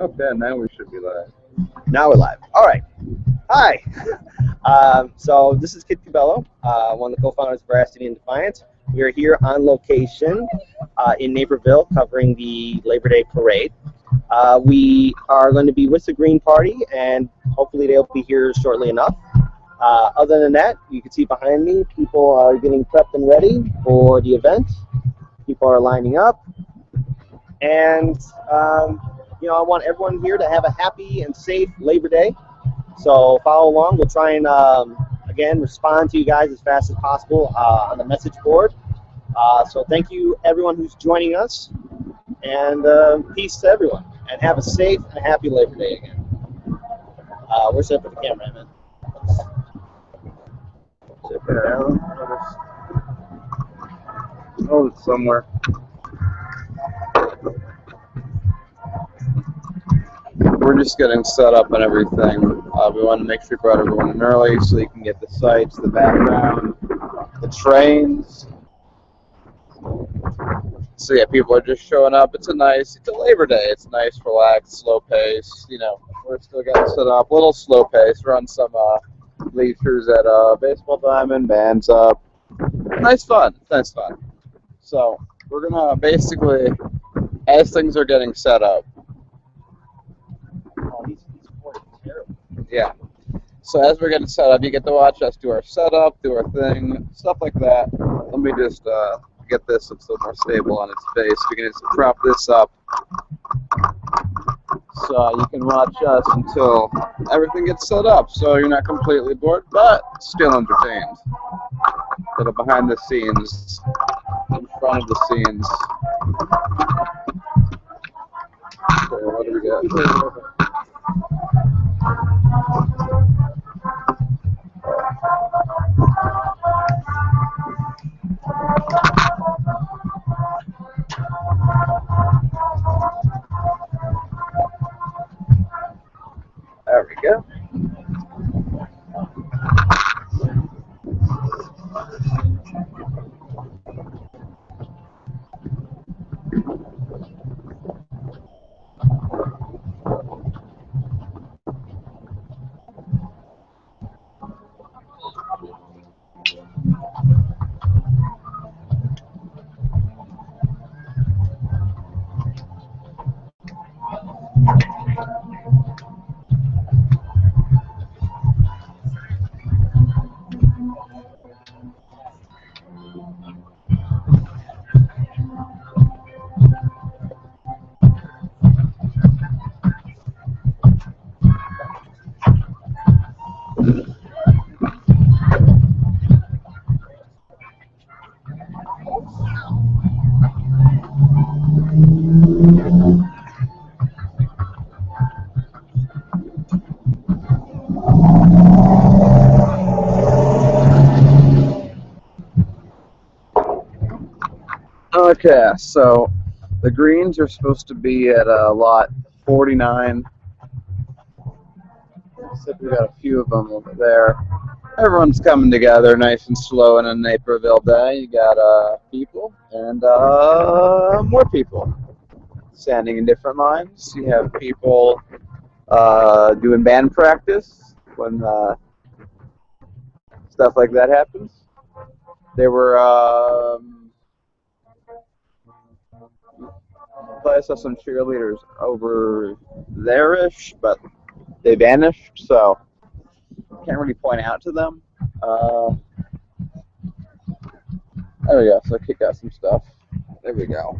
Okay, now we should be live. Now we're live. All right. Hi. So this is Kit Cabello, one of the co-founders of Veracity In Defiance. We are here on location in Naperville covering the Labor Day Parade. We are going to be with the Green Party, and hopefully they'll be here shortly enough. Other than that, you can see behind me, people are getting prepped and ready for the event. People are lining up. And, I want everyone here to have a happy and safe Labor Day. So follow along. We'll try and, again, respond to you guys as fast as possible on the message board. So thank you, everyone who's joining us. And peace to everyone. And have a safe and happy Labor Day again. Where's up with the camera, man? Check it out. Oh, it's somewhere. We're just getting set up and everything. We want to make sure we brought everyone in early so you can get the sights, the background, the trains. So yeah, people are just showing up. It's a Labor Day. It's nice, relaxed, slow pace. We're still getting set up. A little slow pace. We're on some bleachers at Baseball Diamond. Band's up. Nice fun. So we're gonna basically, as things are getting set up. Oh, these boards are terrible. Yeah. So as we're getting set up, you get to watch us do our setup, do our thing, stuff like that. Let me just get this so it's a little more stable on its base. We can just prop this up so you can watch us until everything gets set up. So you're not completely bored, but still entertained. Little behind the scenes, in front of the scenes. So what do we got? There we go. Okay, so the greens are supposed to be at lot 49. Except we got a few of them over there. Everyone's coming together nice and slow in a Naperville day. You got people and more people standing in different lines. You have people doing band practice when stuff like that happens. There were I saw some cheerleaders over there-ish, but they vanished, so can't really point out to them. There we go, so kick out some stuff. There we go.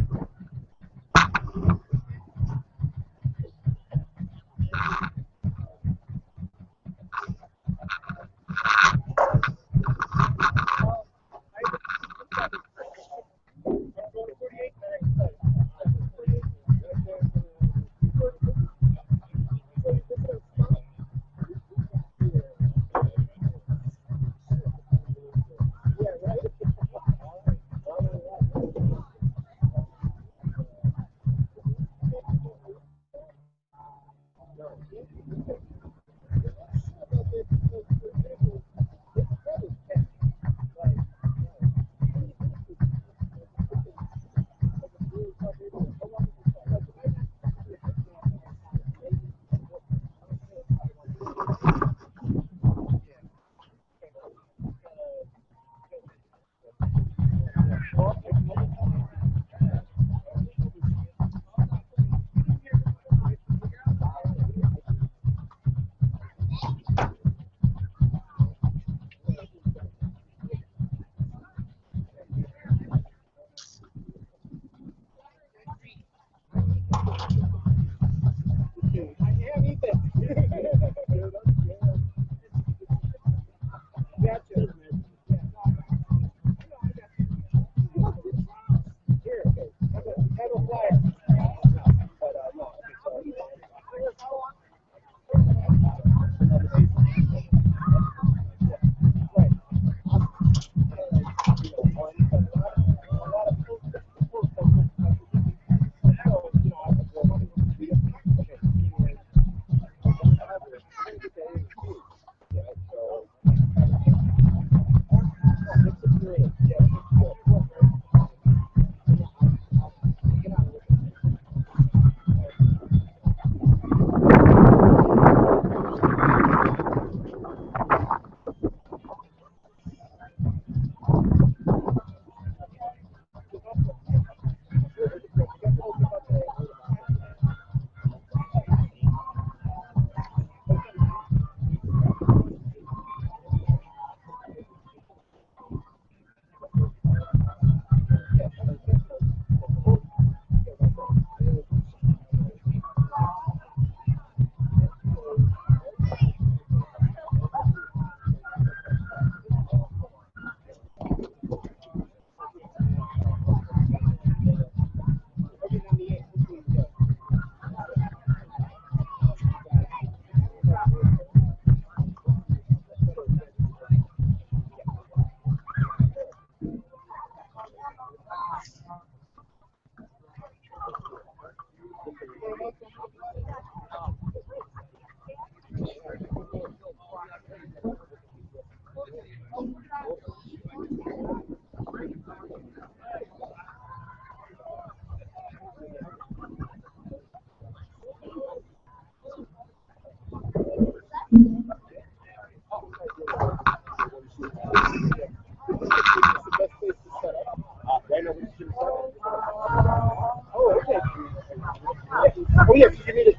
Oh yeah, you need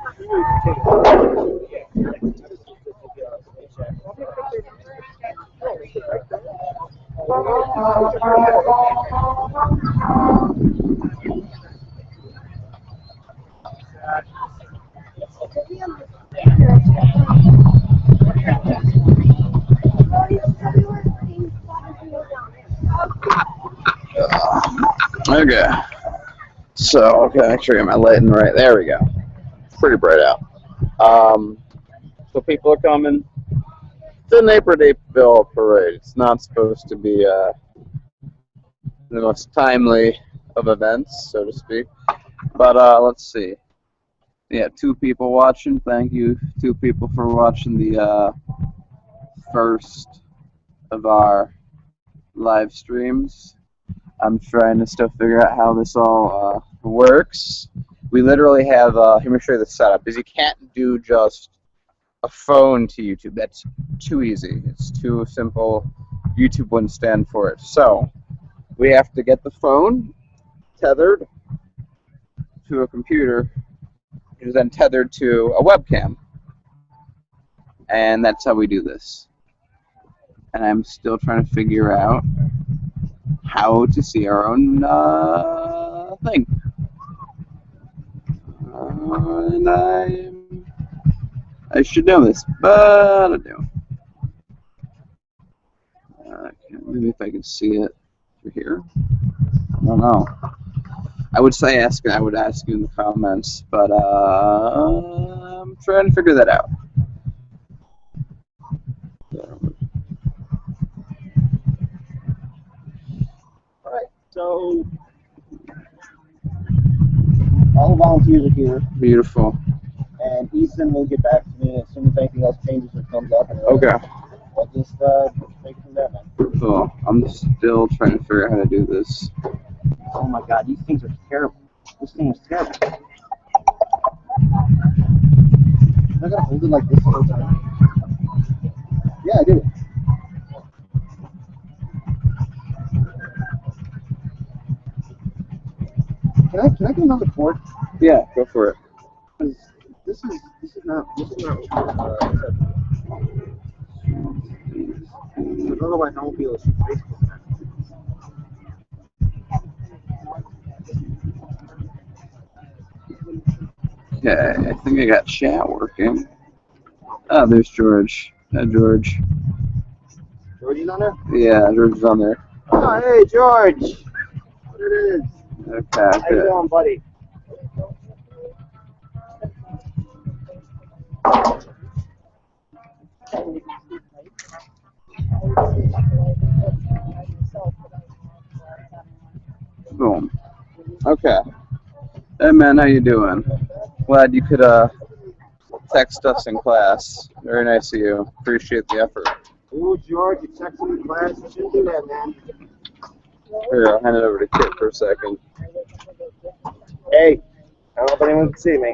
Okay. So, okay, make sure I get my lighting right. There we go. Pretty bright out. So people are coming. It's a Naperville parade. It's not supposed to be the most timely of events, so to speak. But let's see. Yeah, 2 people watching. Thank you, 2 people, for watching the first of our live streams. I'm trying to still figure out how this all works. We literally have, let me show you the setup, because you can't do just a phone to YouTube. That's too easy. It's too simple. YouTube wouldn't stand for it. So, we have to get the phone tethered to a computer, which is then tethered to a webcam. And that's how we do this. And I'm still trying to figure out how to see our own thing. And I should know this, but I don't. Maybe if I can see it through here. I don't know. I would ask you in the comments, but I'm trying to figure that out. All right, so all the volunteers are here, Beautiful. and Ethan will get back to me as soon as anything else changes or comes up. Okay. We'll just take it from there, man. Cool. I'm still trying to figure out how to do this. Oh my God, these things are terrible. This thing is terrible. I gotta hold it like this the whole time. Yeah, I do. Can I get another cord? Yeah, go for it. This is not. Otherwise, I won't be able to see Facebook. Okay, I think I got chat working. Oh, there's George. Hi, George. Georgie's on there? Yeah, George is on there. Oh, hey, George. What it is? Okay, How you good. doing, buddy? Boom. Okay. Hey man, how you doing? Glad you could text us in class. Very nice of you. Appreciate the effort. Ooh, George, you texting in class. You shouldn't do that, man. Here, I'll hand it over to Kit for a second. Hey, I don't know if anyone can see me.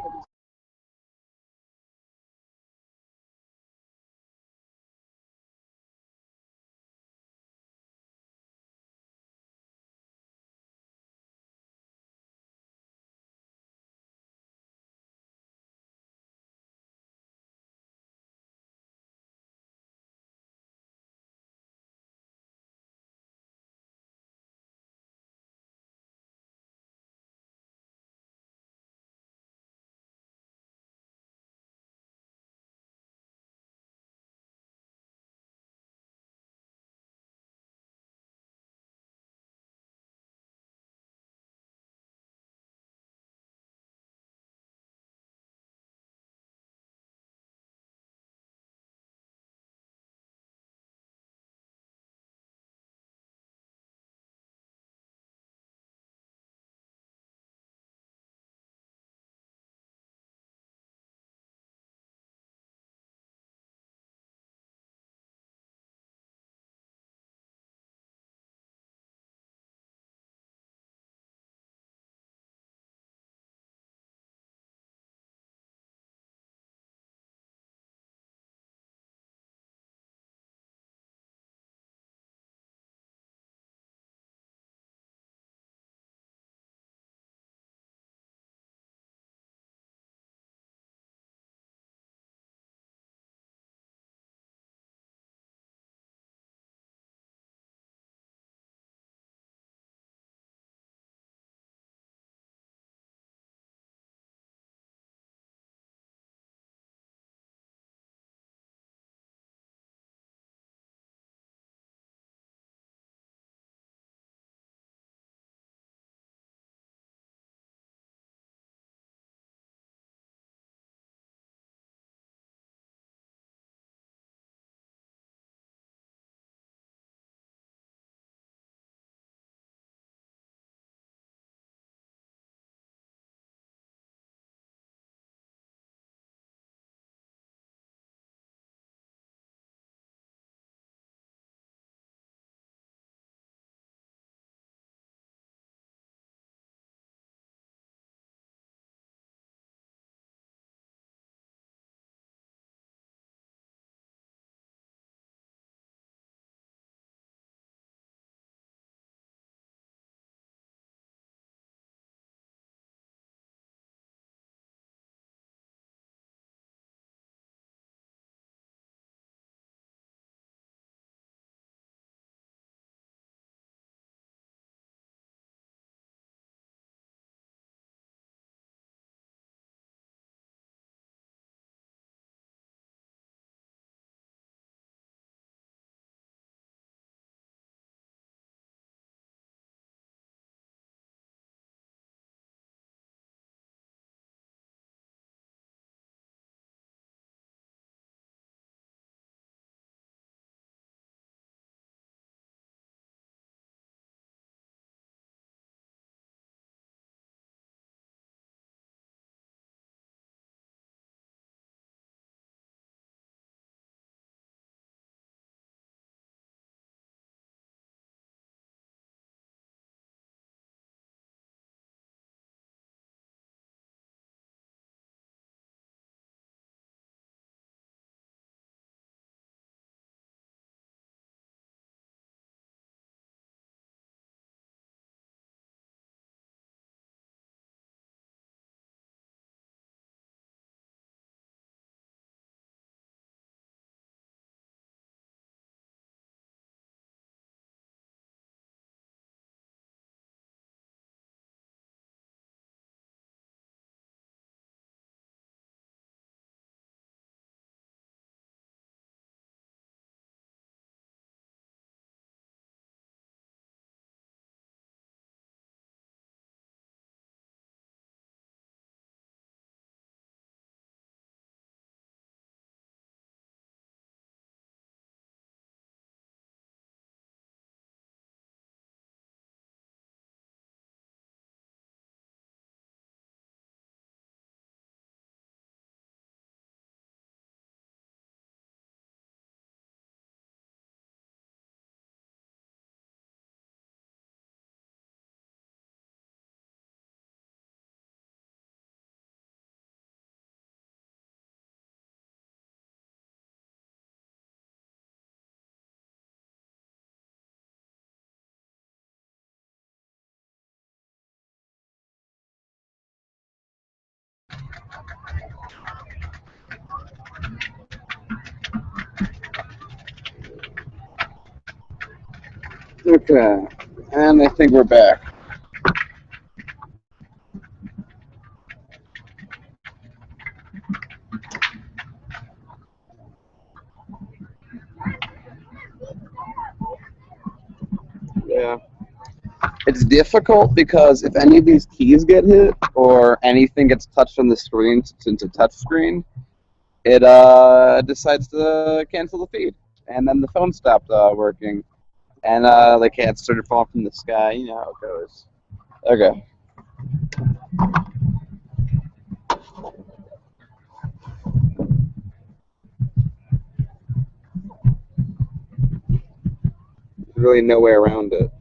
Okay, and I think we're back. Yeah. It's difficult because if any of these keys get hit or anything gets touched on the screen, since it's a touch screen, it decides to cancel the feed. And then the phone stopped working. And the cats started falling from the sky. You know how it goes. Okay. There's really no way around it.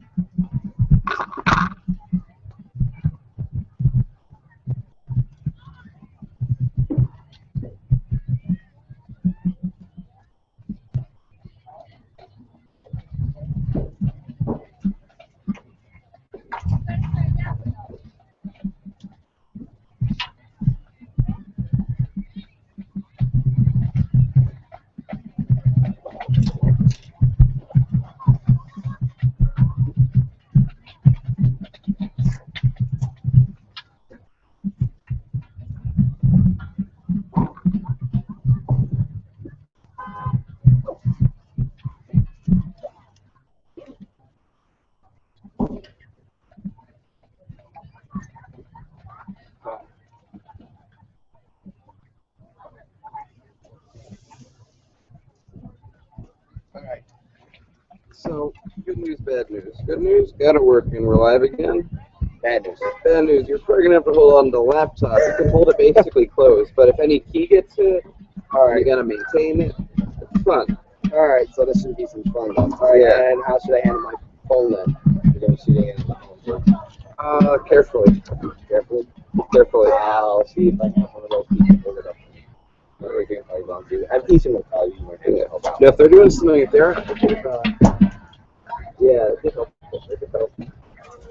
Alright. So, good news, bad news. Good news, got it working. We're live again. Bad news. Bad news, you're probably going to have to hold on to the laptop. You can hold it basically closed, but if any key gets hit, you got to maintain it. It's fun. Alright, so this should be some fun. Alright, Yeah. and how should I handle my phone then? You're going to shooting it in the phone. Carefully. Carefully. I'll see if I can have one of those people hold it up. I'm teaching them how to use my hands to help out. Now, if they're doing something, if they're Yeah, it could help.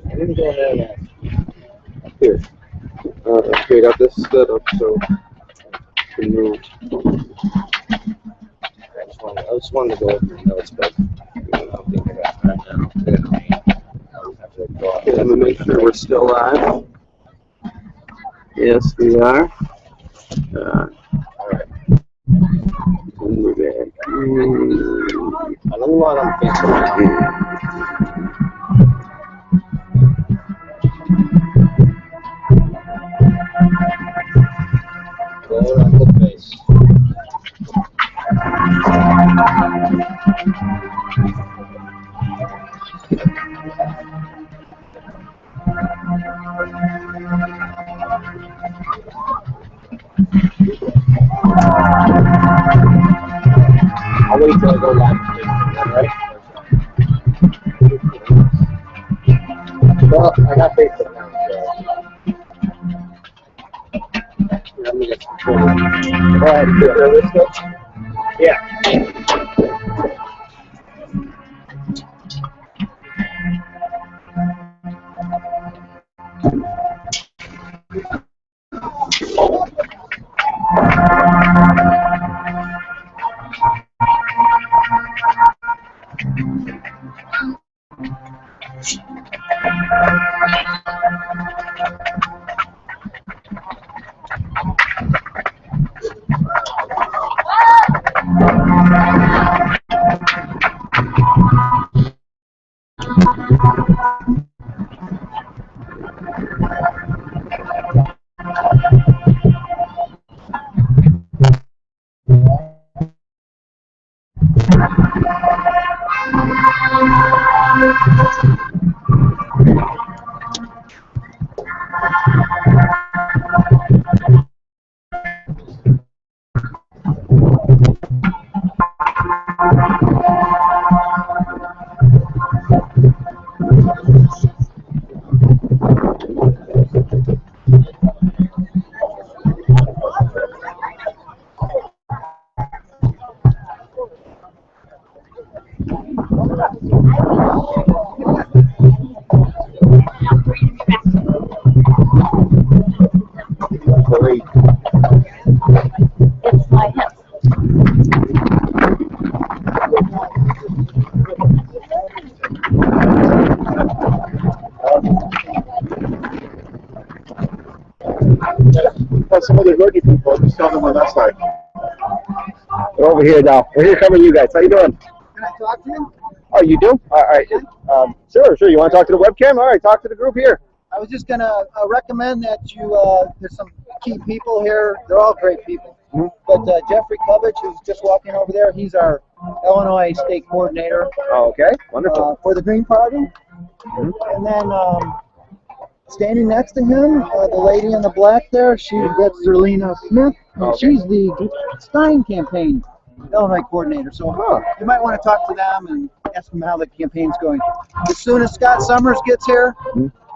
I didn't go ahead and here. Okay, I got this set up so I can move. I just wanted to go over your notes, but I'm thinking about that now. I'll have to go out. Okay, let me make sure we're still live. Yes, we are. Alright. We're back. I don't want on Facebook. Go on the face. I'll wait till I go live on Facebook, alright? Well, I got Facebook now, so let me get some Twitter. Go ahead, get there with stuff. Yeah. Some of the rookie people, just tell them on that side. We're over here now. We're here covering you guys. How you doing? Can I talk to you? Oh, you do? All right. Sure. You want to talk to the webcam? All right, talk to the group here. I was just going to recommend that you, there's some key people here. They're all great people. Mm-hmm. But Jeffrey Kovich, who's just walking over there, he's our Illinois state coordinator. Oh, okay. Wonderful. For the Green Party. Mm-hmm. And then standing next to him, the lady in the black there, that's Zerlina Smith. And Okay. she's the Stein campaign Illinois coordinator. So you might want to talk to them and ask them how the campaign's going. As soon as Scott Summers gets here,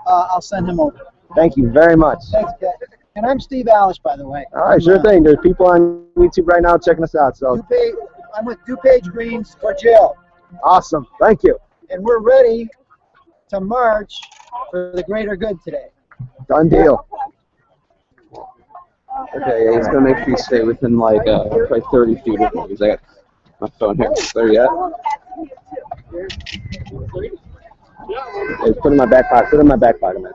I'll send him over. Thank you very much. Thanks, Kat. And I'm Steve Alish, by the way. All right, sure thing. There's people on YouTube right now checking us out. So I'm with DuPage Greens for Jill. awesome. Thank you. And we're ready to march for the greater good today. Done deal. Okay, yeah, he's gonna make sure you stay within like 30 feet of me. Because I got my phone here. There yet? Hey, put it in my back pocket. Put it in my back pocket, man.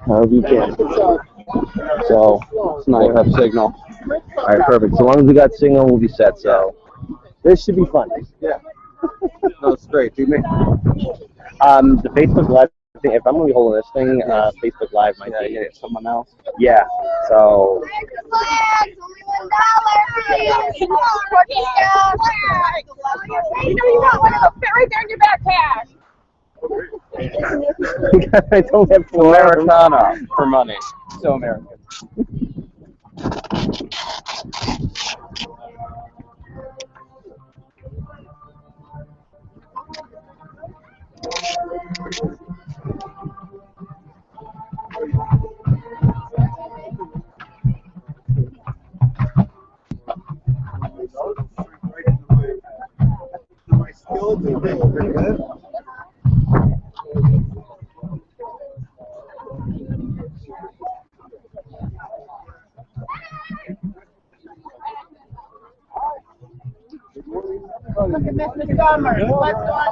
However you can. So It's not have signal. all right, perfect. So long as we got signal, we'll be set. So this should be fun. Yeah. No, it's great. Do me. The Facebook Live thing. If I'm gonna be holding this thing, Facebook Live might be. Yeah, someone else. Yeah. So. Flags, only $1. You know you got one of those fit right there in your backpack. I don't have Americana for money. So American. Look at Mr. Summers. What's going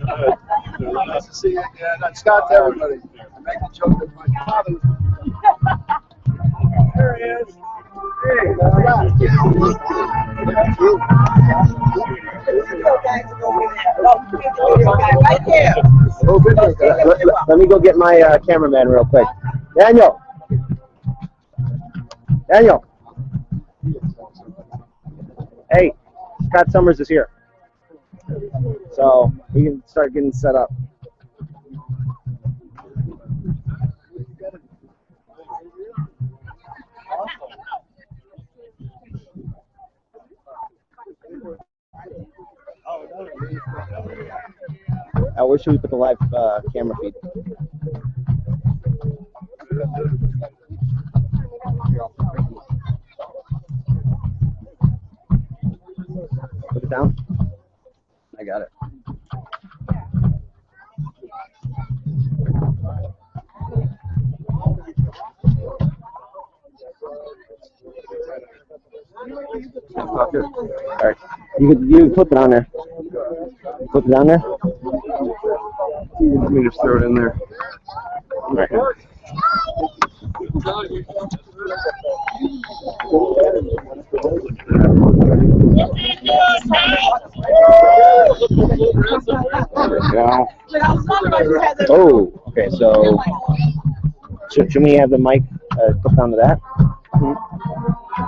on? Nice to see you again. And Scott to everybody. I make a joke that my father was. There he is. Hey, Right there. Let me go get my cameraman real quick. Daniel. Hey, Scott Summers is here. So we can start getting set up. Where should we put the live camera feed? Put it down. I got it. All right. You can flip it on there. Flip it on there. Let me just throw it in there. Right. Yeah. Oh, okay. So should we have the mic clipped onto that?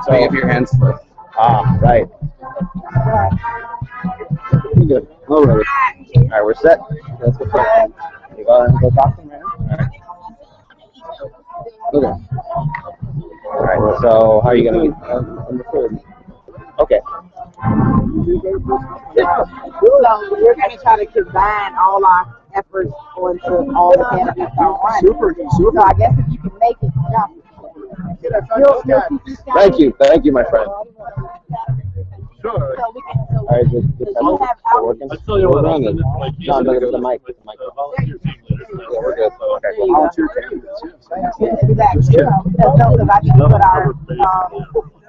So give your hands first. Right. Good. All right. All right, we're set. Let's go. You go talk to him right now. All right. Okay. All right. So how are you gonna get? On the phone. Okay. So we're going to try to combine all our efforts onto all the candidates on one. Super. So I guess if you can make it, Thank you, my friend. Sure. So we can. All right, So you have our. working. I tell you what, I'll send it like No, the mic. The mic. volunteer team leader. Yeah, we're good. Okay. There you go. Volunteer candidates, yes. Exactly. Because no, because I need to put our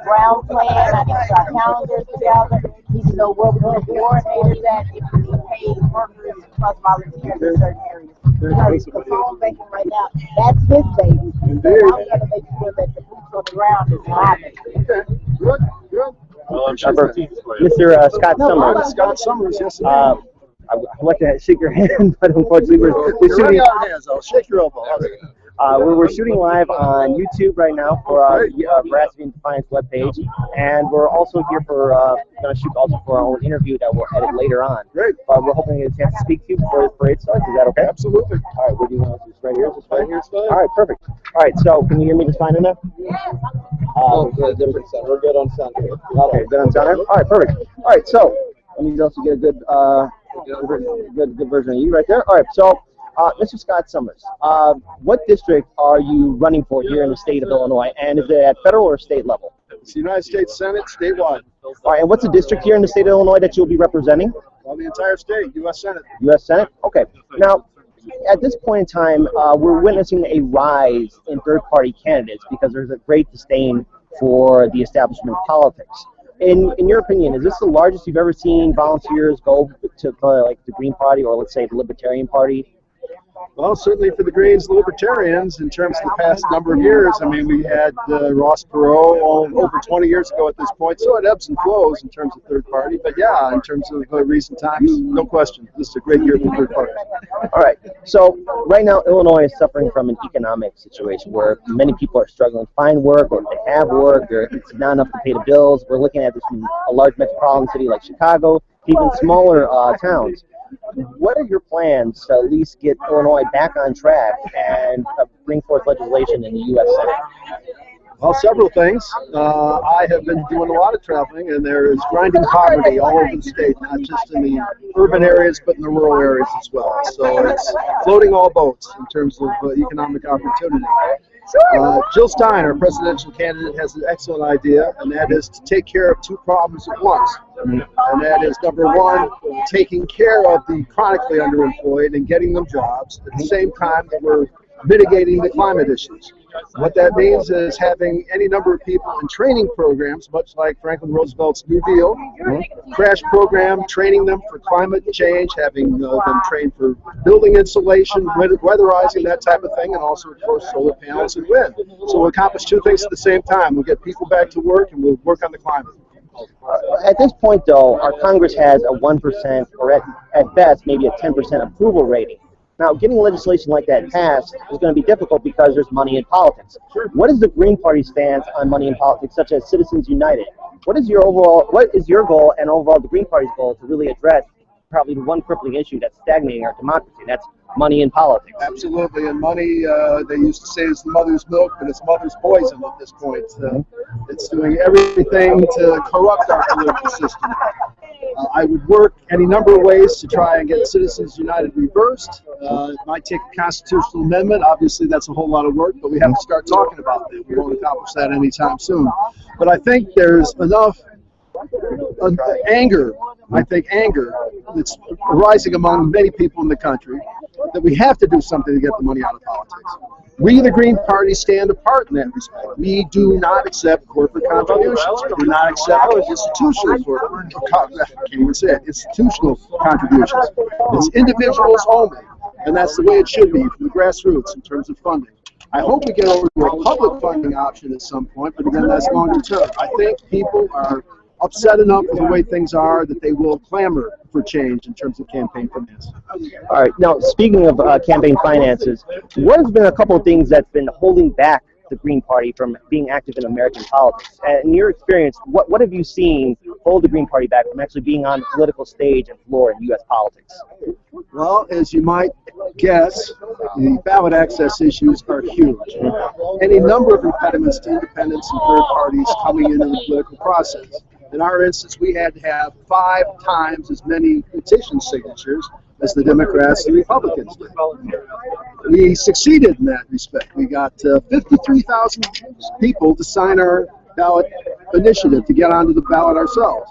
ground plan, I need to put our calendars together, need to know where we're going to coordinators at, if we need paid workers must volunteer in certain areas. Because the phone banking right now, that's his baby. So I'm going to make sure that the boots on the ground is my baby. Okay, good, good. Well, I'm sure Number- it's easy for you. Mr. Scott Summers. Scott Summers, yes. I'd like to shake your hand, but unfortunately we're You're shooting. running out of hands. I'll shake your elbow. We're shooting live on YouTube right now for our Veracity In Defiance webpage, and we're also here for going to shoot also for our own interview that we'll edit later on. Great. We're hoping to get a chance to speak to you before the parade starts. Is that okay? Absolutely. All right. Where do you want us? Just right here? Is this fine? Right here's fine. All right. Perfect. All right. So can you hear me just fine enough? The different sound. We're good on sound here. Okay. Good on sound. All right. Perfect. All right. So let me also get a good good version of you right there. All right. So. Mr. Scott Summers, what district are you running for here in the state of Illinois, and is it at federal or state level? It's the United States Senate, statewide. All right, and what's the district here in the state of Illinois that you'll be representing? Well, the entire state, U.S. Senate. U.S. Senate? Okay. Now, at this point in time, we're witnessing a rise in third-party candidates because there's a great disdain for the establishment politics. In your opinion, is this the largest you've ever seen volunteers go to like the Green Party or let's say the Libertarian Party? Well, certainly for the Greens, the Libertarians, in terms of the past number of years. I mean, we had Ross Perot over 20 years ago at this point, so it ebbs and flows in terms of third party. But yeah, in terms of recent times, no question, this is a great year for third party. All right. So right now, Illinois is suffering from an economic situation where many people are struggling to find work, or if they have work, it's not enough to pay the bills. We're looking at this from a large metropolitan city like Chicago to even smaller towns. What are your plans to at least get Illinois back on track and bring forth legislation in the U.S. Senate? Well, several things. I have been doing a lot of traveling, and there is grinding poverty all over the state, not just in the urban areas, but in the rural areas as well. So it's floating all boats in terms of economic opportunity. Jill Stein, our presidential candidate, has an excellent idea, and that is to take care of two problems at once. And that is, number one, taking care of the chronically underemployed and getting them jobs at the same time that we're mitigating the climate issues. What that means is having any number of people in training programs, much like Franklin Roosevelt's New Deal, crash program, training them for climate change, having them trained for building insulation, weatherizing, that type of thing, and also, of course, solar panels and wind. So we'll accomplish two things at the same time. We'll get people back to work, and we'll work on the climate. At this point, though, our Congress has a 1%, or at best, maybe a 10% approval rating. Now, getting legislation like that passed is going to be difficult because there's money in politics. What is the Green Party's stance on money in politics, such as Citizens United? What is your goal and overall the Green Party's goal to really address probably the one crippling issue that's stagnating our democracy? That's money in politics. Absolutely, and money, they used to say, is the mother's milk, but it's mother's poison at this point. It's doing everything to corrupt our political system. I would work any number of ways to try and get Citizens United reversed. It might take a constitutional amendment. Obviously, that's a whole lot of work, but we have to start talking about it. We won't accomplish that anytime soon. But I think there's enough anger that's arising among many people in the country that we have to do something to get the money out of politics. We, the Green Party, stand apart in that respect. We do not accept corporate contributions. We do not accept institutional contributions. It's individuals only, and that's the way it should be from the grassroots in terms of funding. I hope we get over to a public funding option at some point, but again, that's longer term. I think people are upset enough with the way things are that they will clamor for change in terms of campaign finance. All right. Now, speaking of campaign finances, what has been a couple of things that's been holding back the Green Party from being active in American politics? And in your experience, what have you seen hold the Green Party back from actually being on the political stage and floor in U.S. politics? Well, as you might guess, the ballot access issues are huge. Any number of impediments to independents and third parties coming into the political process. In our instance, we had to have 5 times as many petition signatures as the Democrats and Republicans did. We succeeded in that respect. We got 53,000 people to sign our ballot initiative to get onto the ballot ourselves.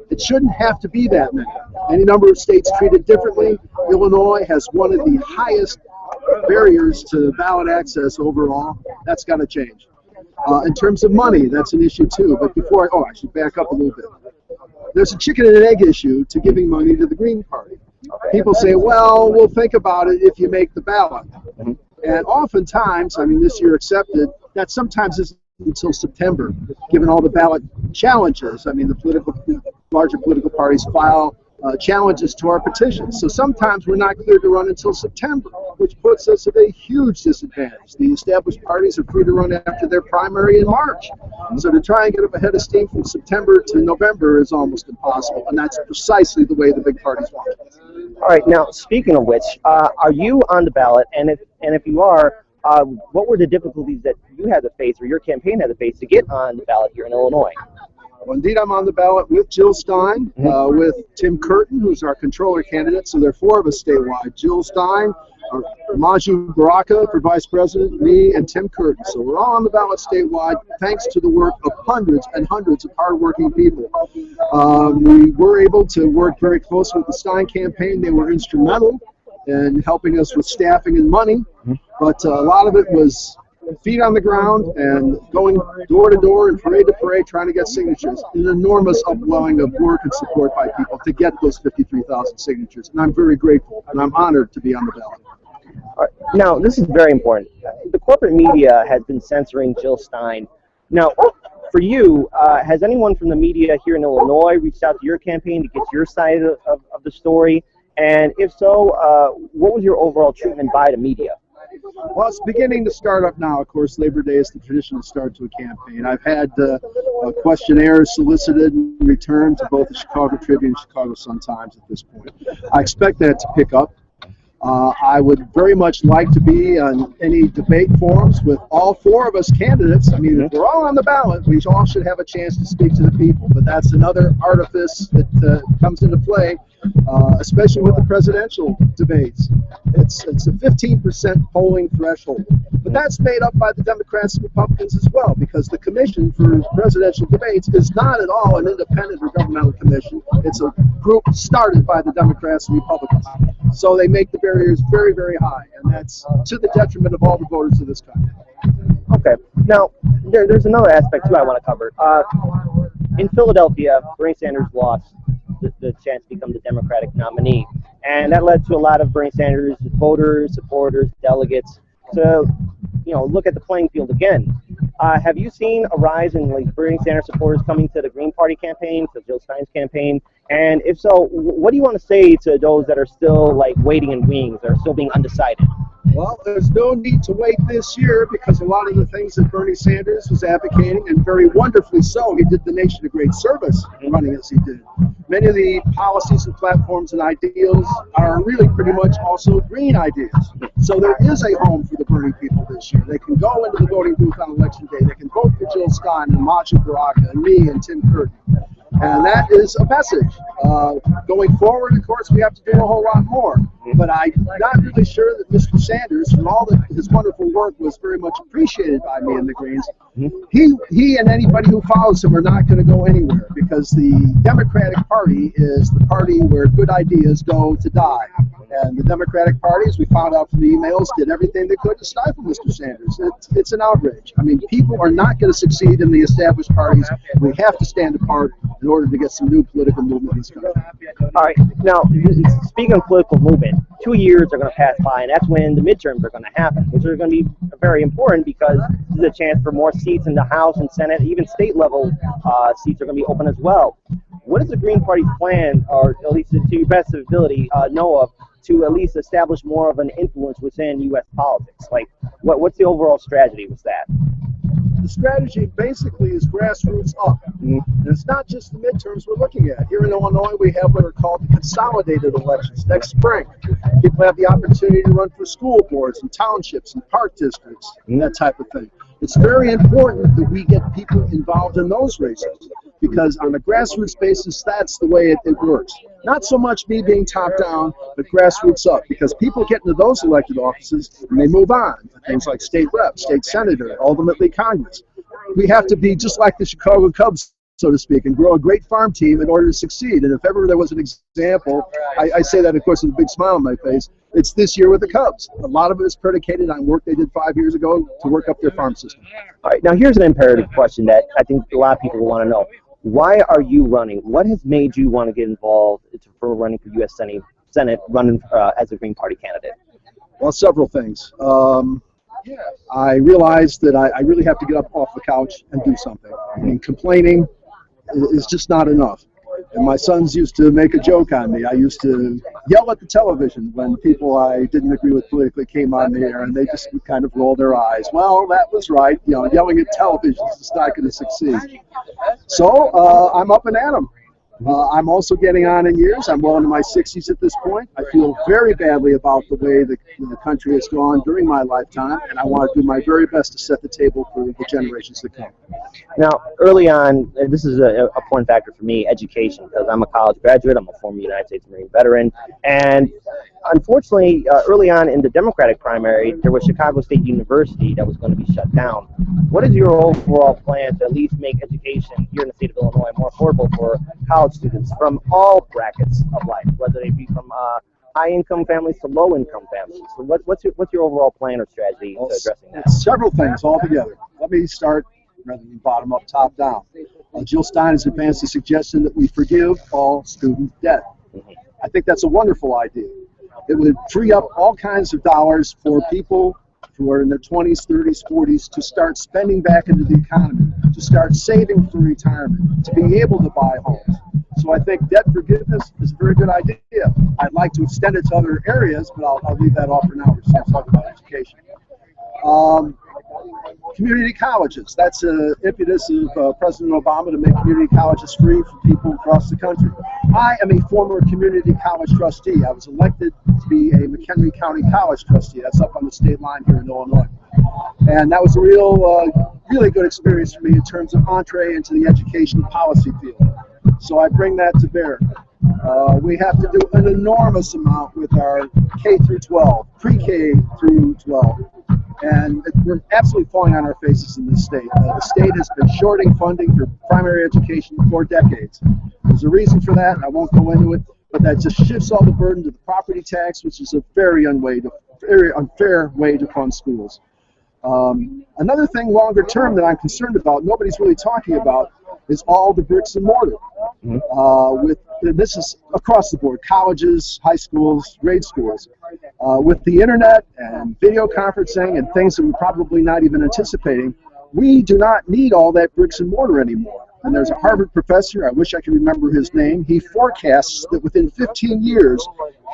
It shouldn't have to be that many. Any number of states treat it differently. Illinois has one of the highest barriers to ballot access overall. That's got to change. In terms of money, that's an issue too. But before I should back up a little bit. There's a chicken and an egg issue to giving money to the Green Party. people say, well, we'll think about it if you make the ballot. And oftentimes, I mean, this year accepted, that sometimes isn't until September, given all the ballot challenges. I mean, the larger political parties file challenges to our petitions. So sometimes we're not cleared to run until September, which puts us at a huge disadvantage. The established parties are free to run after their primary in March. So to try and get them ahead of steam from September to November is almost impossible, and that's precisely the way the big parties want it. All right, now speaking of which, are you on the ballot? And if you are, what were the difficulties that you had to face, or your campaign had to face, to get on the ballot here in Illinois? Well, indeed, I'm on the ballot with Jill Stein, with Tim Curtin, who's our controller candidate. So there are four of us statewide: Jill Stein, Maju Baraka for vice president, me, and Tim Curtin. So we're all on the ballot statewide, thanks to the work of hundreds and hundreds of hardworking people. We were able to work very closely with the Stein campaign. They were instrumental in helping us with staffing and money, but a lot of it was feet on the ground and going door to door and parade to parade trying to get signatures. An enormous upwelling of work and support by people to get those 53,000 signatures. And I'm very grateful, and I'm honored to be on the ballot. All right. Now, this is very important. The corporate media has been censoring Jill Stein. Now, for you, has anyone from the media here in Illinois reached out to your campaign to get your side of the story? And if so, what was your overall treatment by the media? Well, it's beginning to start up now. Of course, Labor Day is the traditional start to a campaign. I've had questionnaires solicited and returned to both the Chicago Tribune and Chicago Sun-Times at this point. I expect that to pick up. I would very much like to be on any debate forums with all four of us candidates. I mean, if we're all on the ballot, we all should have a chance to speak to the people. But that's another artifice that comes into play, especially with the presidential debates. It's a 15% polling threshold. But that's made up by the Democrats and Republicans as well, because the commission for presidential debates is not at all an independent or governmental commission. It's a group started by the Democrats and Republicans. So they make the barriers very, very high, and that's to the detriment of all the voters of this country. Okay. Now, there's another aspect, too, I want to cover. In Philadelphia, Bernie Sanders lost the chance to become the Democratic nominee, and that led to a lot of Bernie Sanders voters, supporters, delegates to, look at the playing field again. Have you seen a rise in Bernie Sanders supporters coming to the Green Party campaign, to Jill Stein's campaign? And if so, what do you want to say to those that are still waiting in wings, that are still being undecided? Well, there's no need to wait this year, because a lot of the things that Bernie Sanders was advocating, and very wonderfully so, he did the nation a great service running as he did. Many of the policies and platforms and ideals are really pretty much also green ideas. So there is a home for the Bernie people this year. They can go into the voting booth on election day. They can vote for Jill Stein and Maju Baraka and me and Tim Curtin. And that is a message. Going forward, of course, we have to do a whole lot more. But I'm not really sure that Mr. Sanders, for all that his wonderful work was very much appreciated by me and the Greens, he and anybody who follows him are not going to go anywhere, because the Democratic Party is the party where good ideas go to die. And the Democratic Party, as we found out from the emails, did everything they could to stifle Mr. Sanders. It's an outrage. I mean, people are not going to succeed in the established parties. We have to stand apart in order to get some new political movement in this country. All right. Now, speaking of political movement, 2 years are going to pass by, and that's when the midterms are going to happen, which are going to be very important, because this is a chance for more seats in the House and Senate. Even state-level seats are going to be open as well. What is the Green Party's plan, or at least to your best ability know of, to at least establish more of an influence within U.S. politics? What's the overall strategy with that? The strategy basically is grassroots up. And it's not just the midterms we're looking at. Here in Illinois, we have what are called the consolidated elections next spring. People have the opportunity to run for school boards and townships and park districts and that type of thing. It's very important that we get people involved in those races, because on a grassroots basis, that's the way it works. Not so much me being top-down, but grassroots up, because people get into those elected offices and they move on to things like state rep, state senator, ultimately Congress. We have to be just like the Chicago Cubs, so to speak, and grow a great farm team in order to succeed. And if ever there was an example, I say that, of course, with a big smile on my face, it's this year with the Cubs. A lot of it is predicated on work they did 5 years ago to work up their farm system. All right, now here's an imperative question that I think a lot of people want to know. Why are you running? What has made you want to get involved for running for U.S. Senate running as a Green Party candidate? Well, several things. I realized that I really have to get up off the couch and do something. I mean, complaining is just not enough. And my sons used to make a joke on me. I used to yell at the television when people I didn't agree with politically came on the air, and they just would kind of roll their eyes. Well, that was right. You know, yelling at television is just not going to succeed. So I'm up and at 'em. I'm also getting on in years. I'm well into my 60s at this point. I feel very badly about the way the country has gone during my lifetime, and I want to do my very best to set the table for the generations to come. Now, early on, and this is a important factor for me, education, because I'm a college graduate. I'm a former United States Marine veteran. And unfortunately, early on in the Democratic primary, there was Chicago State University that was going to be shut down. What is your overall plan to at least make education here in the state of Illinois more affordable for college students from all brackets of life, whether they be from high-income families to low-income families? So what's your overall plan or strategy to addressing that? Several things all together. Let me start rather than bottom up, top down. Jill Stein has advanced the suggestion that we forgive all student debt. I think that's a wonderful idea. It would free up all kinds of dollars for people who are in their 20s, 30s, 40s to start spending back into the economy, to start saving for retirement, to be able to buy homes. So I think debt forgiveness is a very good idea. I'd like to extend it to other areas, but I'll leave that off for now. We're just going to talk about education. Community colleges. That's an impetus of President Obama to make community colleges free for people across the country. I am a former community college trustee. I was elected to be a McHenry County College trustee. That's up on the state line here in Illinois. And that was a really good experience for me in terms of entree into the education policy field. So I bring that to bear. We have to do an enormous amount with our K through 12, pre-K through 12. And we're absolutely falling on our faces in this state. The state has been shorting funding for primary education for decades. There's a reason for that, and I won't go into it, but that just shifts all the burden to the property tax, which is a very unfair way to fund schools. Another thing longer term that I'm concerned about, nobody's really talking about, is all the bricks and mortar. This is across the board, colleges, high schools, grade schools. With the internet and video conferencing and things that we're probably not even anticipating, we do not need all that bricks and mortar anymore. And there's a Harvard professor, I wish I could remember his name, he forecasts that within 15 years,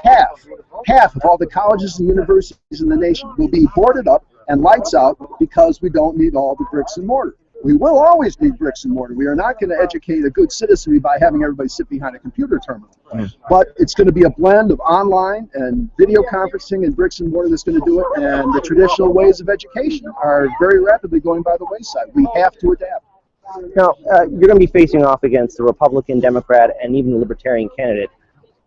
half of all the colleges and universities in the nation will be boarded up and lights out because we don't need all the bricks and mortar. We will always need bricks and mortar. We are not going to educate a good citizenry by having everybody sit behind a computer terminal. But it's going to be a blend of online and video conferencing and bricks and mortar that's going to do it. And the traditional ways of education are very rapidly going by the wayside. We have to adapt. Now, you're going to be facing off against the Republican, Democrat, and even the Libertarian candidate.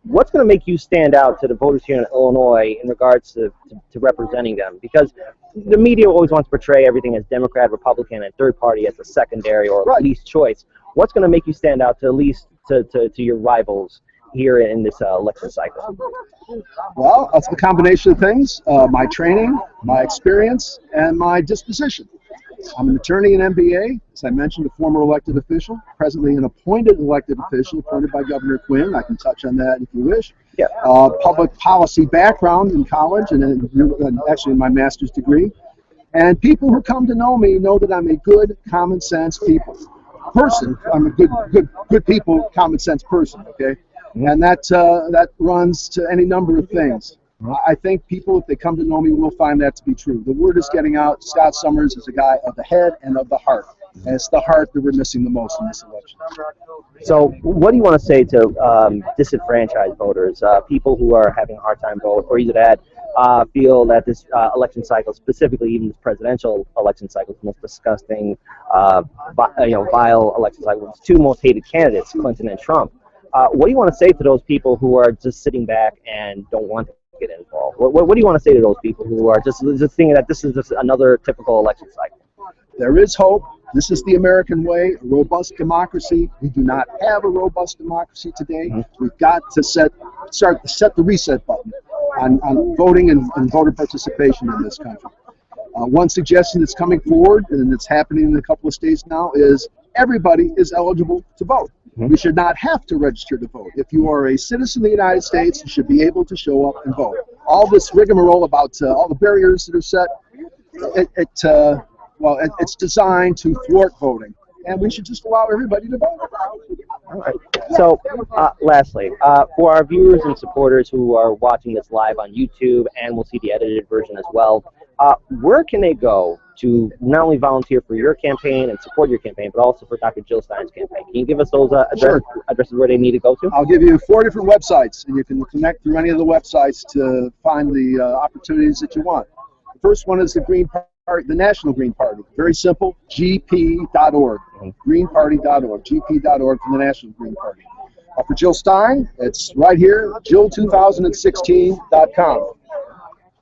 What's going to make you stand out to the voters here in Illinois in regards to representing them? Because the media always wants to portray everything as Democrat, Republican, and third party as a secondary or least choice. What's going to make you stand out to at least to your rivals here in this election cycle? Well, it's a combination of things, my training, my experience, and my disposition. I'm an attorney and MBA, as I mentioned, a former elected official, presently an appointed elected official appointed by Governor Quinn. I can touch on that if you wish. Yeah. Public policy background in college and actually in my master's degree. And people who come to know me know that I'm a good, common sense person. I'm a good people, common sense person, okay? And that runs to any number of things. I think people, if they come to know me, will find that to be true. The word is getting out. Scott Summers is a guy of the head and of the heart. And it's the heart that we're missing the most in this election. So what do you want to say to disenfranchised voters, people who are having a hard time voting, or either that feel that this election cycle, specifically even this presidential election cycle, is the most disgusting, vile election cycle with two most hated candidates, Clinton and Trump. What do you want to say to those people who are just sitting back and don't want to get involved? What do you want to say to those people who are just thinking that this is just another typical election cycle? There is hope. This is the American way, a robust democracy. We do not have a robust democracy today. We've got to set the reset button on voting and voter participation in this country. One suggestion that's coming forward, and it's happening in a couple of states now, is everybody is eligible to vote. You should not have to register to vote. If you are a citizen of the United States, you should be able to show up and vote. All this rigmarole about all the barriers that are set, it's designed to thwart voting, and we should just allow everybody to vote. All right. So, lastly, for our viewers and supporters who are watching this live on YouTube and will see the edited version as well, where can they go to not only volunteer for your campaign and support your campaign, but also for Dr. Jill Stein's campaign? Can you give us those addresses where they need to go to? I'll give you 4 different websites, and you can connect through any of the websites to find the opportunities that you want. The first one is the Green Party, the National Green Party. Very simple, gp.org, greenparty.org, gp.org for the National Green Party. For Jill Stein, it's right here, jill2016.com.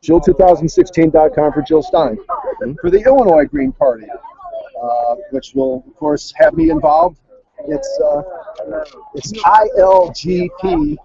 Jill2016.com for Jill Stein. For the Illinois Green Party, which will, of course, have me involved, it's ilgp.org.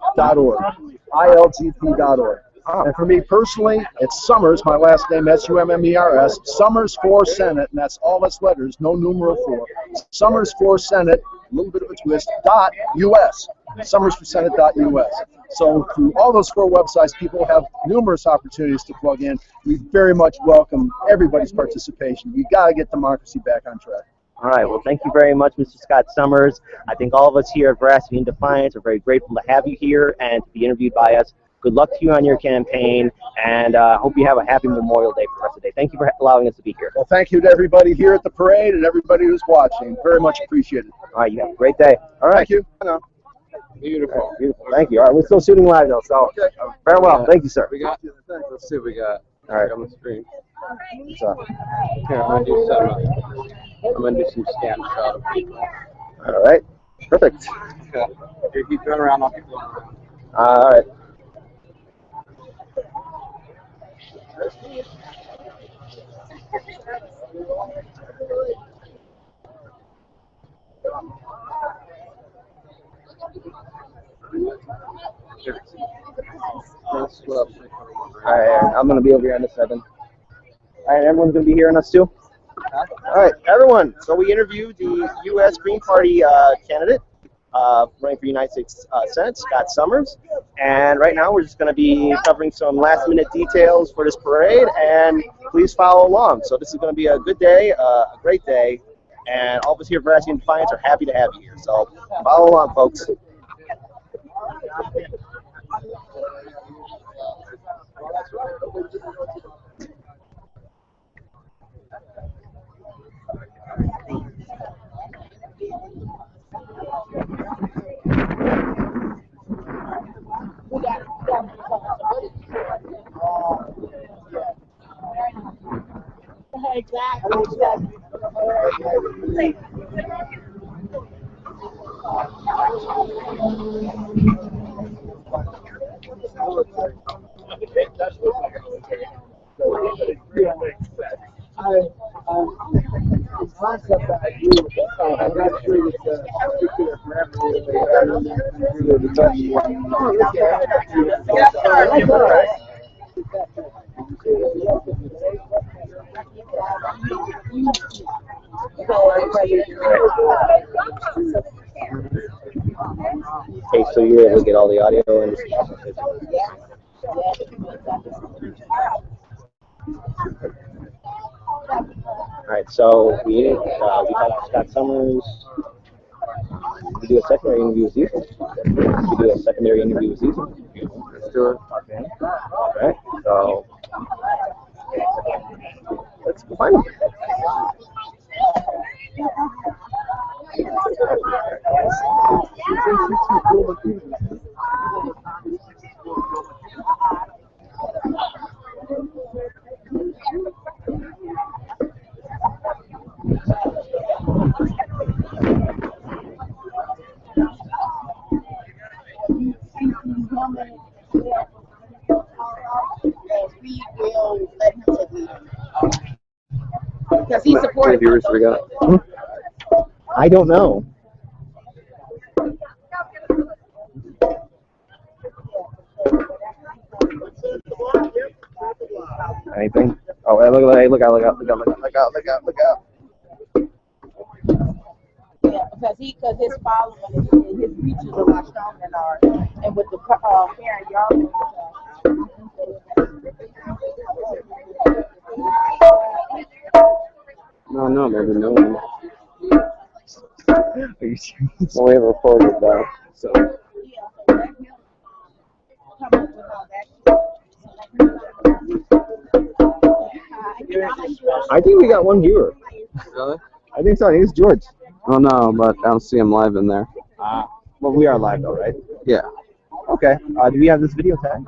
ilgp.org. And for me personally, it's Summers, my last name, S-U-M-M-E-R-S, Summers for Senate, and that's all its letters, no numeral 4. Summers for Senate, a little bit of a twist, .us. SummersForSenate.us. So through all those 4 websites, people have numerous opportunities to plug in. We very much welcome everybody's participation. We've got to get democracy back on track. All right. Well, thank you very much, Mr. Scott Summers. I think all of us here at Veracity In Defiance are very grateful to have you here and to be interviewed by us. Good luck to you on your campaign, and hope you have a happy Memorial Day for the rest of the day. Thank you for allowing us to be here. Well, thank you to everybody here at the parade and everybody who's watching. Very much appreciated. All right. You have a great day. All right. Thank you. Beautiful. All right, beautiful. Thank you. All right. We're still shooting live, though, so farewell. Thank you, sir. We got. Let's see what we got. All right. On the screen. So, Here, I'm gonna do some scan shot of people. all right. Perfect. Okay. Here, keep going around. I'll keep going around. All right. All right, I'm going to be over here on the 7. All right, everyone's going to be here on us too? All right, everyone. So we interviewed the U.S. Green Party candidate running for United States Senate, Scott Summers. And right now we're just going to be covering some last-minute details for this parade, and please follow along. So this is going to be a good day, a great day, and all of us here at Veracity In Defiance are happy to have you here. So follow along, folks. Okay, so you're able to get all the audio and all right, so we talked to Scott Summers. We do a secondary interview with Cecil. Let's do it. Okay. All right, so let's go find him. Because he supported. How many viewers we got? I don't know. Anything? Oh, hey, look out. Yeah, because his following and his reach is a lot stronger than ours. And with the parent y'all. No, maybe no one. Are you serious? Well, we have recorded though. So. I think we got one viewer. Really? I think so. I think it's George. Oh no, but I don't see him live in there. Well, we are live though, right? Yeah. Okay. Do we have this video tag?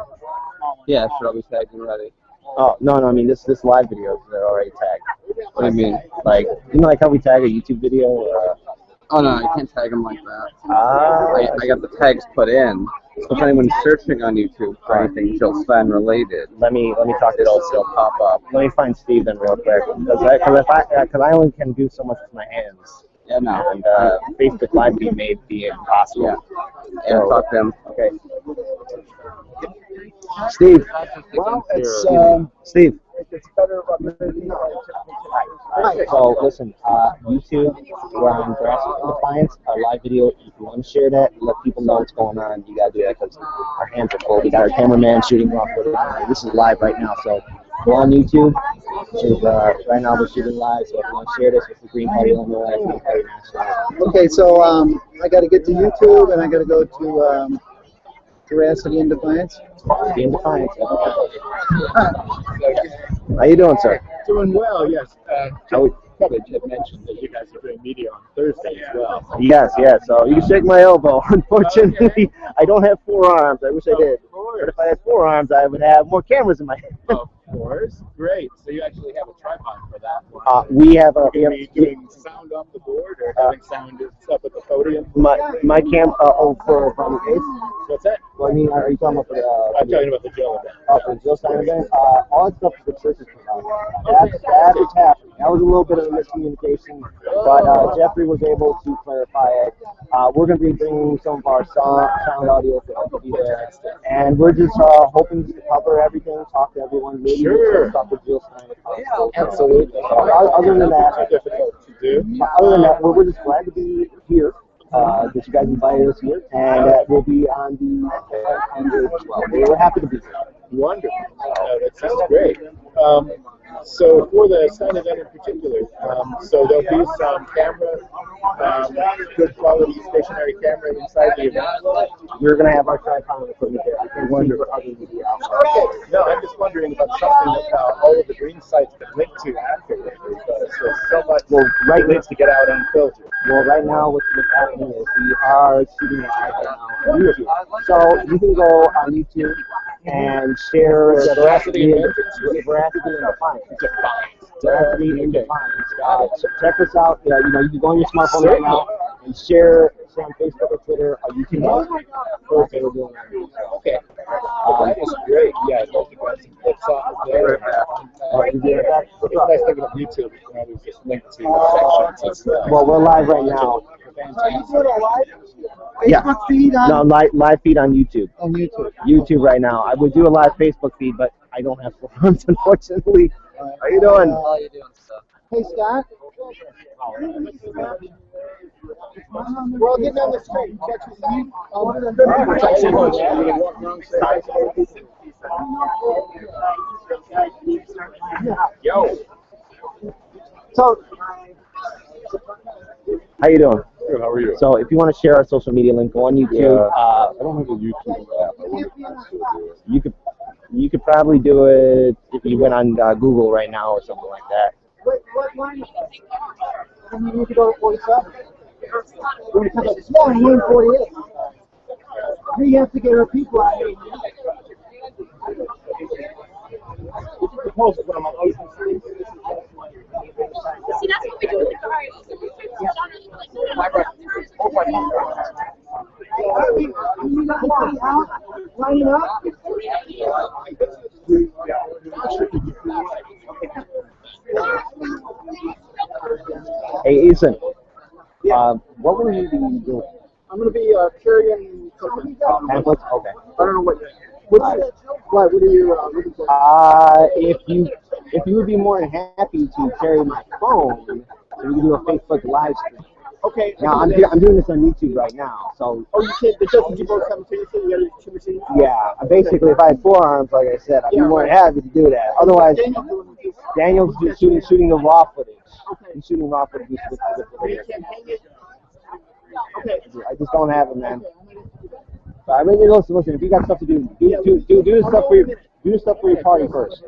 Yeah, should all be tagged and ready. Oh no, I mean this live video is already tagged. What do you mean? Like like how we tag a YouTube video? Oh no, you can't tag him like that. I got the tags put in. So if anyone's searching on YouTube for anything Jill Stein related, let me talk to it'll pop up. Let me find Steve then real quick because I only can do so much with my hands. Yeah, no. And Facebook Live may be impossible. Yeah, talk to him. Okay. Steve. Well, it's Steve. it's better. So listen, YouTube, we're on Veracity In Defiance, our live video. If you want to share that, let people know what's going on. You gotta do that because our hands are full. We got our cameraman shooting off footage. This is live right now, so we're on YouTube. Right now we're shooting live, so if you want to share this with the Green Party Illinois, Green Party National. Okay, so I got to get to YouTube and I got to go to Veracity In Defiance. Veracity In Defiance. How you doing, sir? Doing well, yes. How Probably had mentioned that you guys are doing media on Thursday as well. Yes. So you can shake my elbow. Unfortunately, I don't have 4 arms. I wish I did. But if I had 4 arms, I would have more cameras in my hand. Of course. Great. So you actually have a tripod for that one. We have a Getting sound off the board or having sound up at the podium? my cam for the case. What's that? Well, I mean, are you talking about for the? I'm talking about the Jill event. Oh, for the Jill Stein event. All that stuff is the church's providing. That is happening. That was a little bit of a miscommunication, but Jeffrey was able to clarify it. We're going to be bringing some of our sound audio to be there, and we're just hoping to cover everything, talk to everyone, maybe talk to Jill Stein. Absolutely. Other than that, Difficult to do. other than that, we're just glad to be here. That you guys invited us here, and we'll be on the 12th. We're happy to be here. Wonderful. That sounds great. So for the Stein event in particular, so there'll be some camera, good quality stationary camera inside the event. We're going to have our tripod equipment there. I can't wonder for other media. No, I'm just wondering about something that all of the green sites can link to afterwards. There's so much links to get out unfiltered. Well, right now, what's happening is we are shooting it right now. So you can go on YouTube and share Veracity in Defiance. Veracity In Defiance. Check us out. You can go on your smartphone right now and share on Facebook or Twitter or YouTube. Okay. Okay. That is great. Yeah, I'd love to grab some clips off of there. It's nice thinking of YouTube. You can always just link to sections as well. Well, we're live right now. Yeah. Facebook feed on? No, live feed on YouTube. On YouTube. YouTube right now. I would do a live Facebook feed, but I don't have forums, unfortunately. How you doing? How you doing, stuff? Hey, Scott. We're all getting on the street. Catch Yo. So, how you doing? Good, how are you? So, if you want to share our social media link, go on YouTube. I don't have a YouTube app. I wonder if you can still do it. You could probably do it if you went on Google right now or something like that. What line is that? Then you need to go to 47. It's more than lane 48. We have to get our people out here. See, that's what we do with the cars. Lining up. Hey, Ethan. What will you be doing? I'm going to be carrying Pamphlets? Okay. I don't know what are you looking for? If you would be more than happy to carry my phone, so we can do a Facebook live stream. Okay. Now I'm doing this on YouTube right now, so Oh, you can't. It doesn't do both simultaneously. You got to do two machines. yeah. Basically, if I had 4 arms, like I said, I'd be more than happy to do that. Otherwise, Daniel's just shooting the raw footage. He's shooting raw footage with the video. Okay. I just don't have it, man. So I mean, listen. If you got stuff to do, do the stuff for your party first.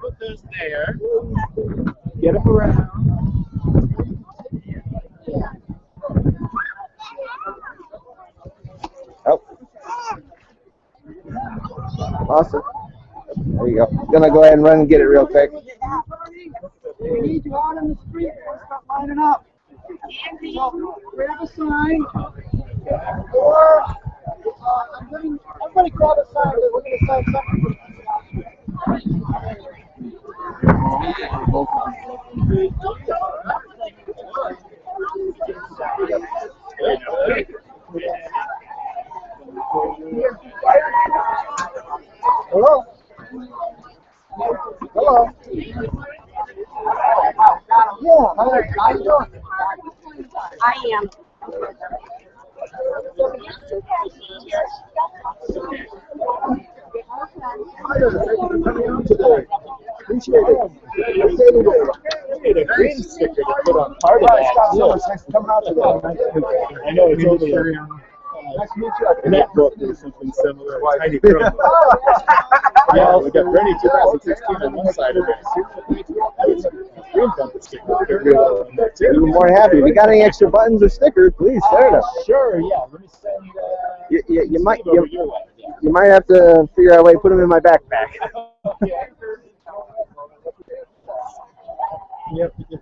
Put this there. Get up around. Oh. Awesome. There you go. Gonna go ahead and run and get it real quick. We need you out in the street. Start lining up. So, grab a sign. Or everybody grab a sign. We're going to sign something. Hello? Hello? Yeah, hi. How you doing? I am. Appreciate it. Need a green sticker to put on part of that. Thanks for coming out today. I know it's only in that book there's something similar. Tiny crumb. Yeah, we got Bernie 2016 on one side of it. Green bumper sticker. We're more than happy. If you got any extra buttons or stickers, please send them. Sure, yeah. Let me send You might Steve over your way. Yeah. you might have to figure out a way to put them in my backpack. You have to get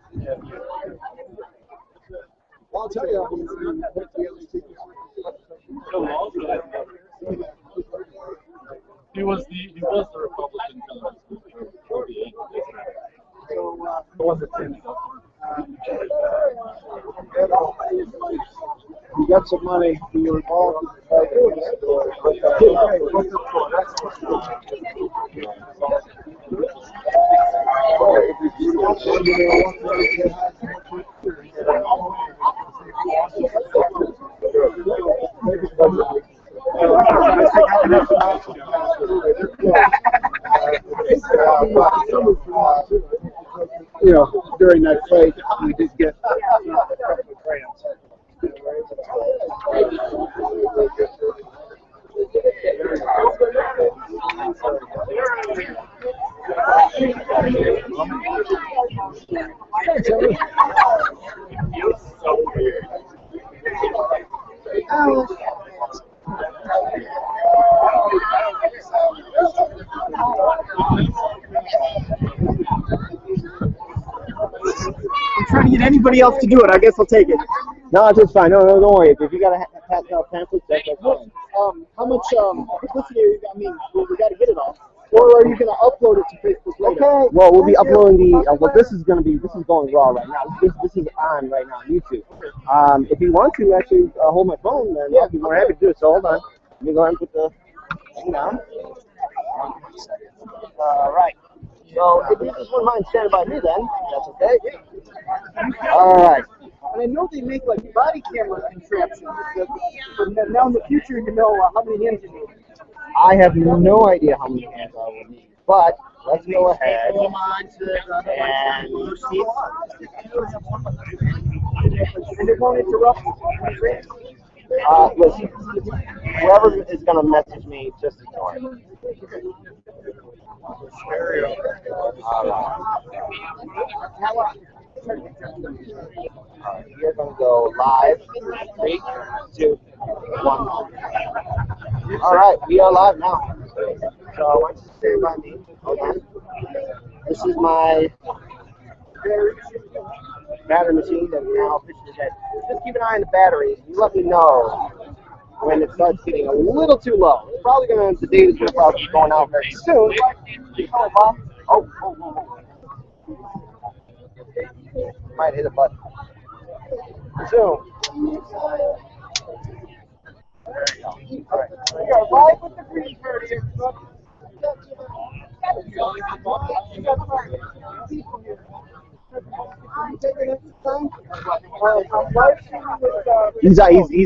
I'll tell you. He was the Republican candidate. You got some money. You're involved. You know, during that fight, we did get a couple of grants. I'm trying to get anybody else to do it. I guess I'll take it. No, it's just fine. No, don't worry. If you got a pamphlet, that's fine. How much publicity are you? I mean, we got to get it all. Or are you going to upload it to Facebook later? Okay. Well, we'll be uploading the. Well, this is going raw right now. This is on right now on YouTube. If you want to actually hold my phone, then I'll be more happy to do it. So hold on. Let me go ahead and put the thing down. All right. So if you just wouldn't mind standing by me, then that's okay. All right. And I know they make like body camera contraptions. But now in the future, you know how many hands you need. I have no idea how many hands I will need, but let's go ahead and And it won't interrupt. listen. Whoever is gonna message me, just ignore it. Alright, we're gonna go live. 3, 2, 1. Alright, we are live now. So I want you to stay by me. Hold on. This is my battery machine that now officially dead. Just keep an eye on the batteries. You let me know when it starts getting a little too low. It's probably the date is going to probably be going out very soon. Oh. Might hit a button. Soon. There you go. All right. We are live with the green party. He's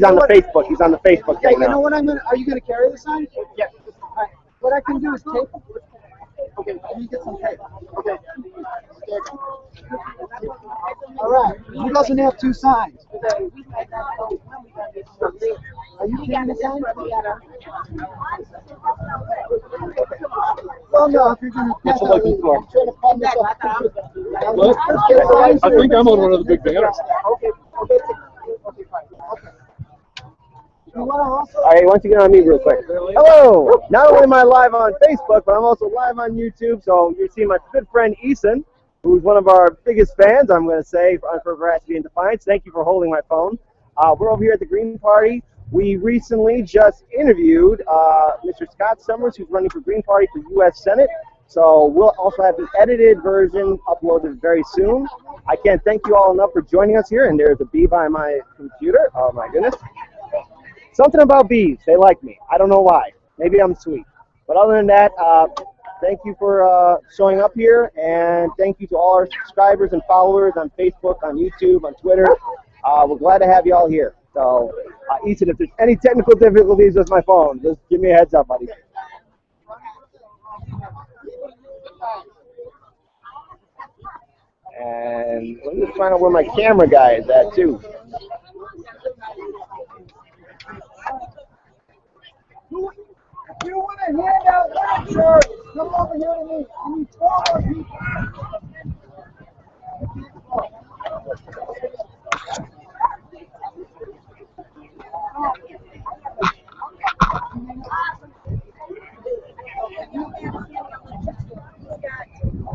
on the Facebook. He's on the Facebook Okay, right you know now. what are you going to carry the sign? Yeah. All right. What I can do is tape. Okay, let me get some tape. Okay. All right. Who doesn't have two signs? Are you carrying the sign? Well, no, if you're going to pass out, I'm trying to find this up. What? I think I'm on one of the big banners. Okay, fine. Okay. You want to also? All right, why don't you get on me real quick? Hello! Not only am I live on Facebook, but I'm also live on YouTube. So you're seeing my good friend Eason, who's one of our biggest fans, I'm going to say, for Veracity In Defiance. Thank you for holding my phone. We're over here at the Green Party. We recently just interviewed Mr. Scott Summers, who's running for Green Party for U.S. Senate. So we'll also have the edited version uploaded very soon. I can't thank you all enough for joining us here. And there's a bee by my computer. Oh, my goodness. Something about bees. They like me. I don't know why. Maybe I'm sweet. But other than that, thank you for showing up here. And thank you to all our subscribers and followers on Facebook, on YouTube, on Twitter. We're glad to have you all here. So, Ethan, if there's any technical difficulties with my phone, just give me a heads up, buddy. And let me just find out where my camera guy is at, too. If you want to hand out literature, come over here to me. I need 12 people.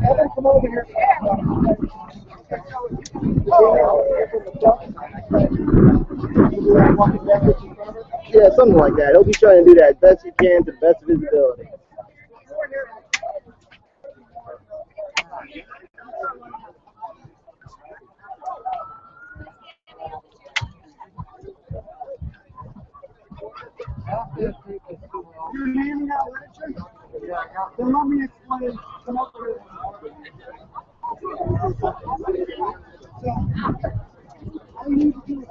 Evan, come over here. Yeah, something like that. He'll be trying to do that as best he can to the best of his ability. You're handing out literature? Then let me explain. Come over here. So, all you need to do is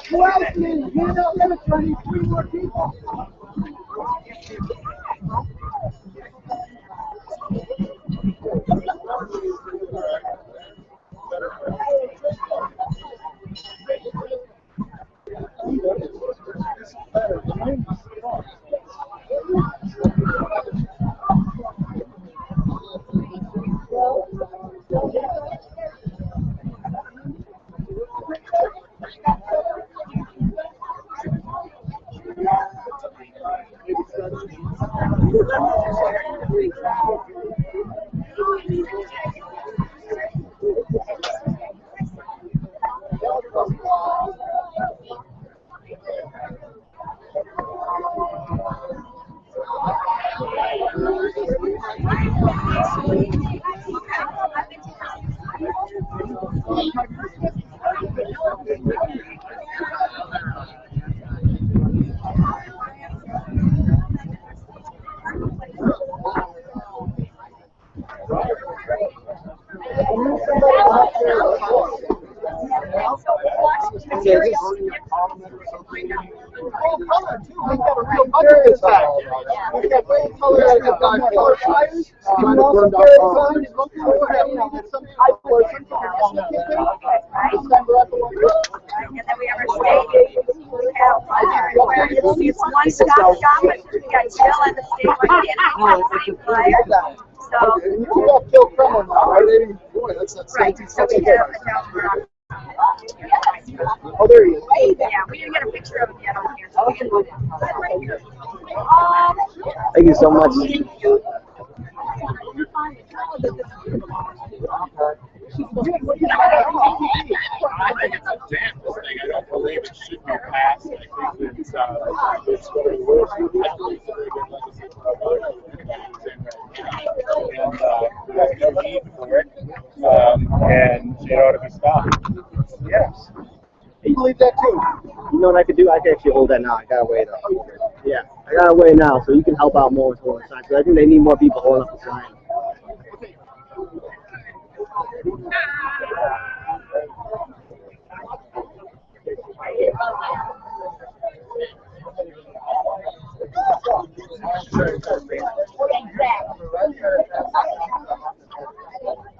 who else needs hand out literature? I need 3 more people. It's one-stop shop. We got Jill and the state right in the same flyer. So, You got Phil Kremlin now, right? Boy, that's right. So we have Oh, there he is. Yeah, we didn't get a picture of him yet on here. Thank you so much. I think it's a damn thing. I don't believe it should be passed. I think it's one of the worst athletes that have been legacy for and there's no need for it. And it ought to be stopped. Yes. You believe that too? You know what I could do? I could actually hold that now. I gotta weigh though. Yeah, I gotta weigh now, so you can help out more with holding the sign. So I think they need more people holding up the sign.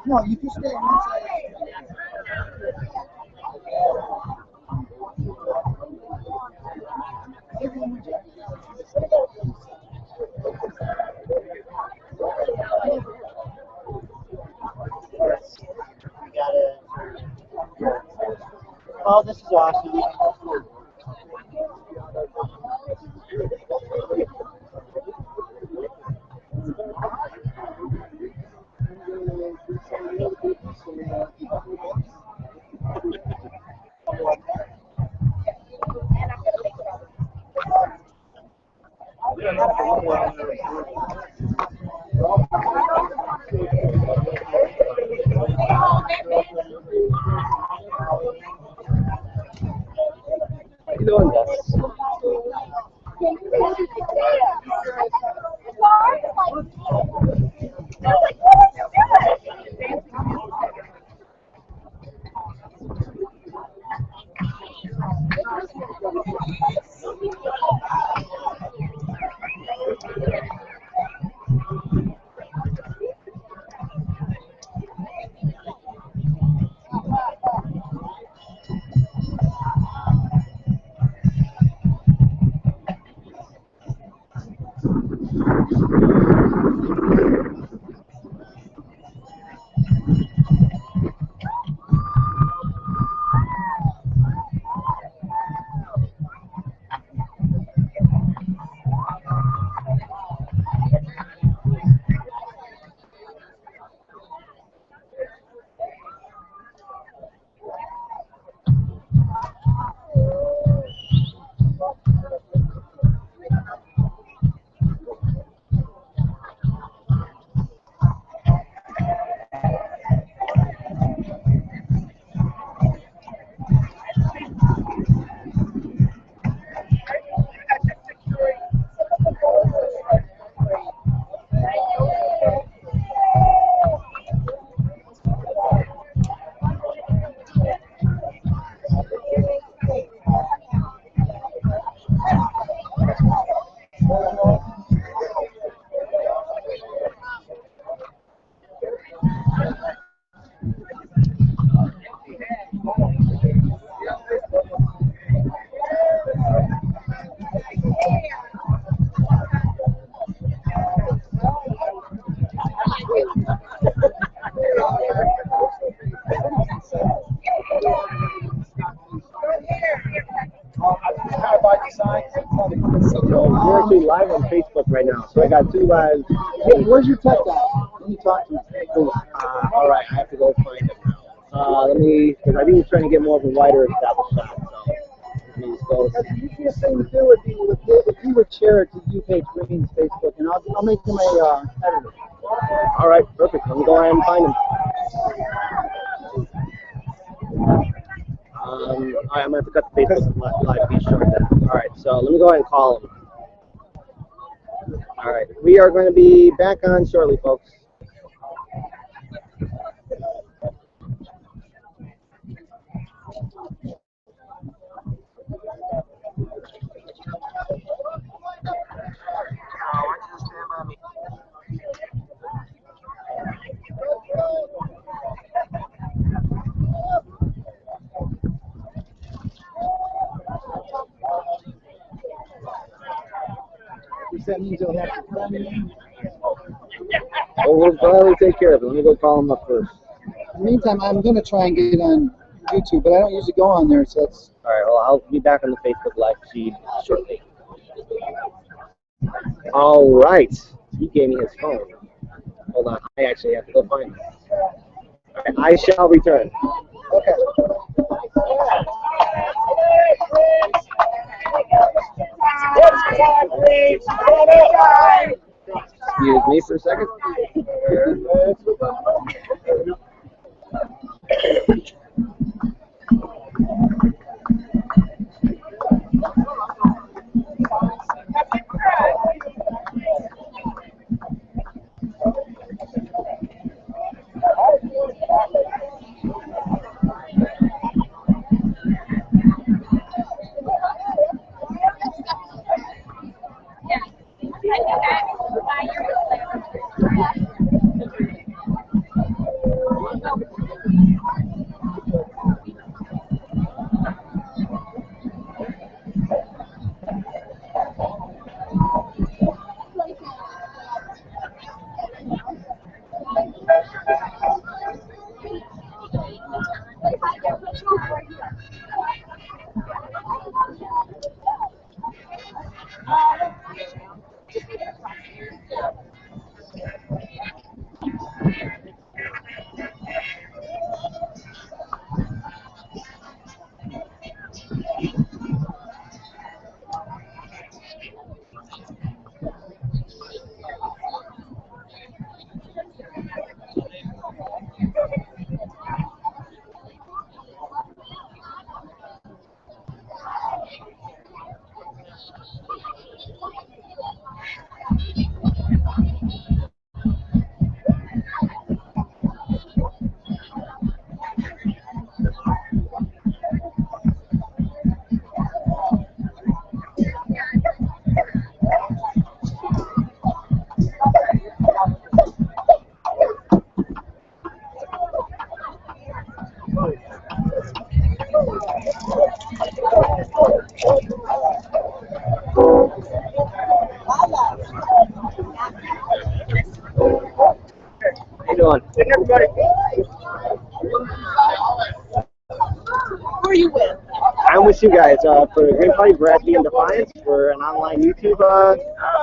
No, you can stay on one side. Oh, this is awesome. How you doing, Gus? We're actually live on Facebook right now, so I got 2 lives. Hey, where's your tech guy? Let me talk to him. All right, I have to go find him now. Let me, because I think he's trying to get more of a wider established shot. So let me just go. The easiest thing to do would be if you would share it to UPage Green's Facebook, and I'll make him a editor. All right, perfect. Let me go ahead and find him. All right, I'm going to have to cut the Facebook live feed short then. All right, so let me go ahead and call him. All right, we are going to be back on shortly, folks. That means you'll have to call me. Well, we'll gladly take care of it. Let me go call him up first. In the meantime, I'm going to try and get on YouTube, but I don't usually go on there, so that's. All right, well, I'll be back on the Facebook Live feed shortly. All right. He gave me his phone. Hold on. I actually have to go find it. All right, I shall return. Okay. Excuse me for a second. How you doing? Everybody. Who are you with? I'm with you guys for the Green Party Veracity In Defiance. We're an online YouTube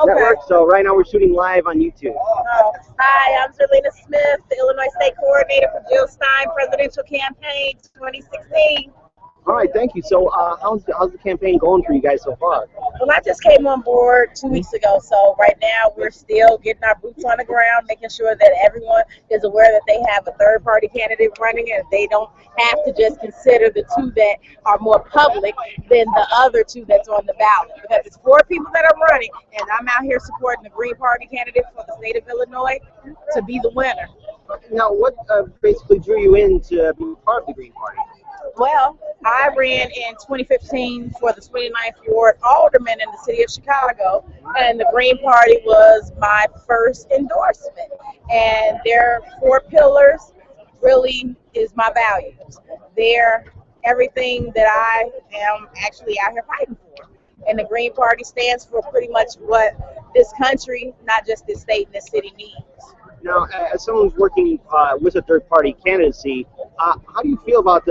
network. So right now we're shooting live on YouTube. Hi, I'm Zerlina Smith, the Illinois State Coordinator for Jill Stein Presidential Campaign 2016. All right, thank you. So how's the campaign going for you guys so far? Well, I just came on board 2 weeks ago, so right now we're still getting our boots on the ground, making sure that everyone is aware that they have a third-party candidate running, and they don't have to just consider the two that are more public than the other two that's on the ballot. Because it's 4 people that are running, and I'm out here supporting the Green Party candidate for the state of Illinois to be the winner. Now, what basically drew you in to be part of the Green Party? Well, I ran in 2015 for the 29th Ward Alderman in the city of Chicago, and the Green Party was my first endorsement. And their 4 pillars really is my values. They're everything that I am actually out here fighting for. And the Green Party stands for pretty much what this country, not just this state and this city, needs. Now, as someone who's working with a third-party candidacy, how do you feel about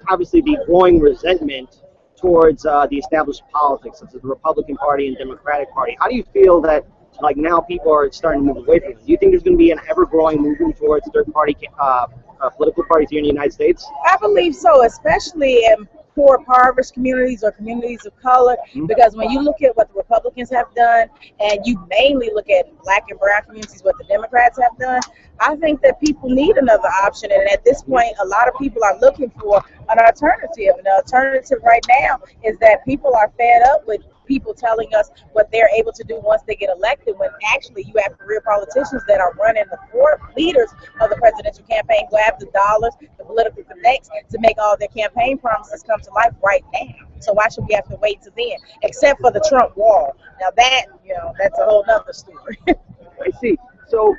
obviously the growing resentment towards the established politics, such as the Republican Party and Democratic Party? How do you feel that, like, now people are starting to move away from it? Do you think there's going to be an ever-growing movement towards third-party political parties here in the United States? I believe so, especially in poor, impoverished communities or communities of color, because when you look at what the Republicans have done, and you mainly look at Black and brown communities, what the Democrats have done, I think that people need another option. And at this point, a lot of people are looking for an alternative. And the alternative right now is that people are fed up with people telling us what they're able to do once they get elected, when actually you have career politicians that are running the 4 leaders of the presidential campaign who have the dollars, the political connects to make all their campaign promises come to life right now. So why should we have to wait till then? Except for the Trump wall. Now that, that's a whole nother story. I see. So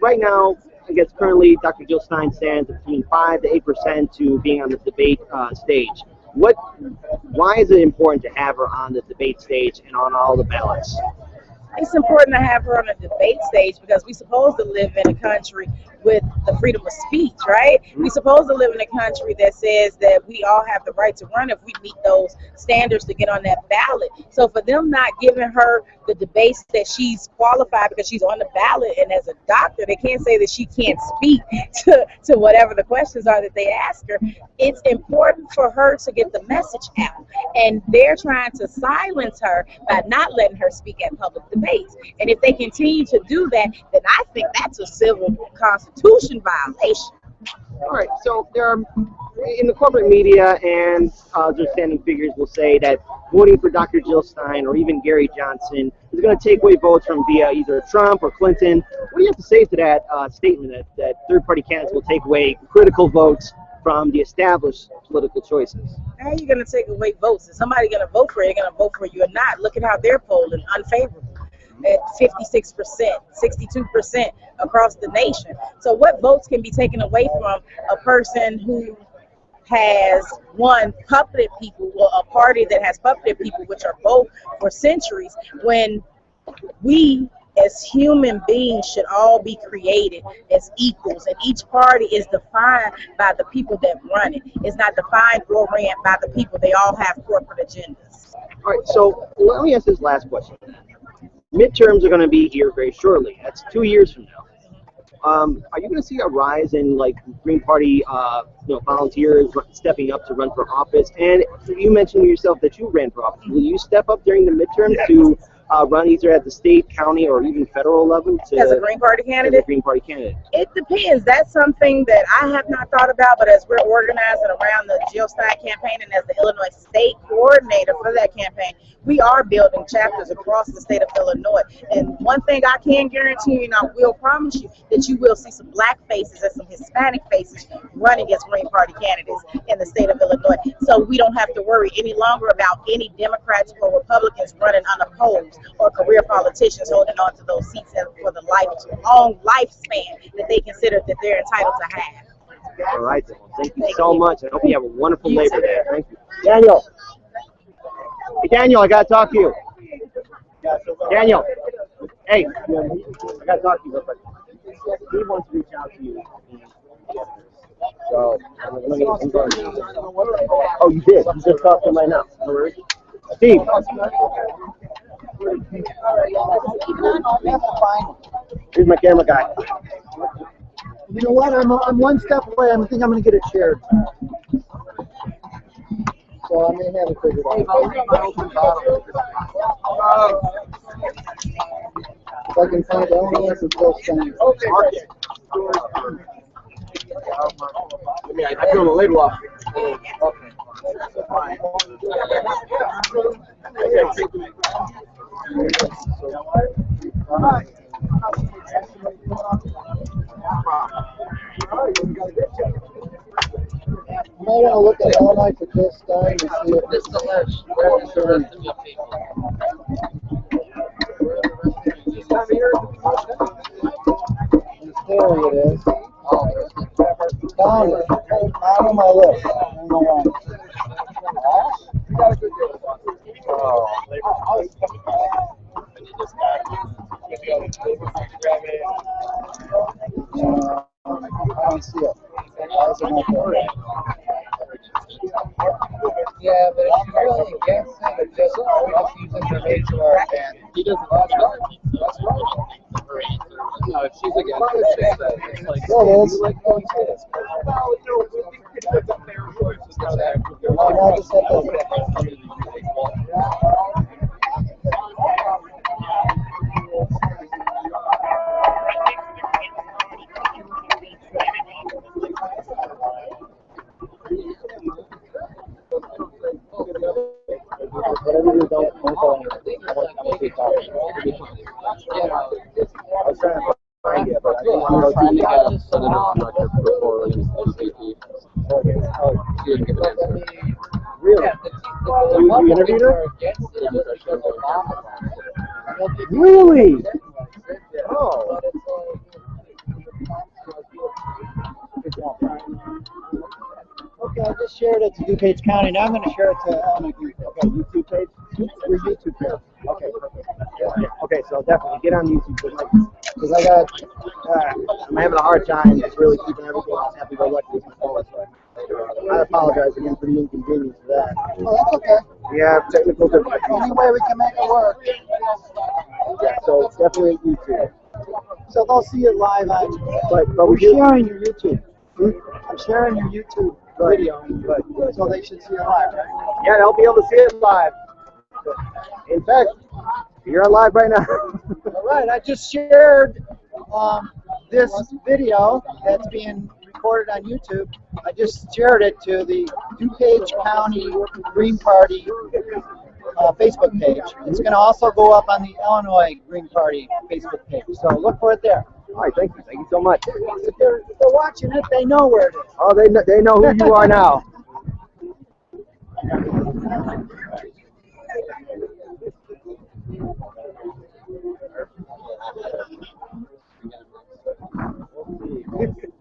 right now, I guess currently Dr. Jill Stein stands between 5 to 8% to being on the debate stage. Why is it important to have her on the debate stage and on all the ballots? It's important to have her on a debate stage because we're supposed to live in a country with the freedom of speech, right? We're supposed to live in a country that says that we all have the right to run if we meet those standards to get on that ballot. So for them not giving her the debates that she's qualified because she's on the ballot and as a doctor, they can't say that she can't speak to whatever the questions are that they ask her. It's important for her to get the message out. And they're trying to silence her by not letting her speak at public debates. And if they continue to do that, then I think that's a civil constitution violation. All right, so there are, in the corporate media and just standing figures will say that voting for Dr. Jill Stein or even Gary Johnson is going to take away votes from via either Trump or Clinton. What do you have to say to that statement that third-party candidates will take away critical votes from the established political choices? How are you going to take away votes? Is somebody going to vote for you? They're going to vote for you or not? Look at how they're polling unfavorable at 56%, 62% across the nation. So what votes can be taken away from a person who has puppeted people, or a party that has puppeted people, which are both for centuries, when we as human beings should all be created as equals, and each party is defined by the people that run it. It's not defined or ran by the people. They all have corporate agendas. All right, so let me ask this last question. Midterms are going to be here very shortly. That's 2 years from now. Are you going to see a rise in like Green Party, volunteers stepping up to run for office? And you mentioned yourself that you ran for office. Will you step up during the midterms to run either at the state, county, or even federal level as a Green Party candidate? As a Green Party candidate. It depends. That's something that I have not thought about, but as we're organizing around the Jill Stein campaign and as the Illinois state coordinator for that campaign, we are building chapters across the state of Illinois. And one thing I can guarantee you, and I will promise you, that you will see some black faces and some Hispanic faces running as Green Party candidates in the state of Illinois. So we don't have to worry any longer about any Democrats or Republicans running unopposed, or career politicians holding on to those seats for the long lifespan that they consider that they're entitled to have. All right, then. Well, thank you so much. I hope you have a wonderful Labor Day. Thank you. Daniel. Hey, Daniel, I got to talk to you. Daniel. Hey, I got to talk to you real quick. He wants to reach out to you. So, oh, you did? You just talked to him right now. Steve. Here's my camera guy. You know what? I'm one step away. I think I'm going to get it shared. So I may have it figured out. If I can find elements of those things. Okay. I feel the label off. Okay. You might want to look at Illinois for Jill Stein and see if This is the list. Where is the rest of your people? there it is. Found it. Not on my list. I don't know why. I don't see it. Why is it not there? Yeah, but if you really against him, it just using her HR and he doesn't want to start. That's wrong. No, if she's against it, it's that. It's like, There it is. you like going to this. Oh, no, I just said that. Whatever you don't go anywhere. I want to talk. I was trying to find it, but I didn't want to Trying to get us set it up before we she didn't give an answer. Really? You interviewed her? Really? Oh. Okay, I just shared it to DuPage County. Now I'm going to share it to Illinois. Okay, YouTube page? Your YouTube page. Okay, perfect. Okay, so So definitely get on YouTube because I got I'm having a hard time just really keeping everything else happy-go-lucky with my phone. So I apologize again for the inconvenience of that. Oh, that's okay. We have technical difficulties. Any way we can make it work. Yeah, so it's definitely YouTube. So they'll see it live on. But I'm we do. sharing your YouTube. I'm sharing your YouTube video, so they should see it live, right? Yeah, they'll be able to see it live. In fact, you're on live right now. All right, I just shared this video that's being recorded on YouTube. I just shared it to the DuPage County Green Party Facebook page. It's going to also go up on the Illinois Green Party Facebook page. So look for it there. All right, thank you. Thank you so much. If they're watching it, they know where it is. Oh, they know who you are now.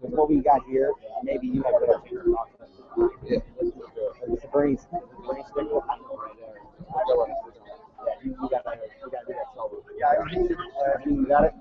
What we got here, maybe you have to. Yeah. It's a Bernie sticker. Yeah, you got that. You got that solo. Yeah, you got it.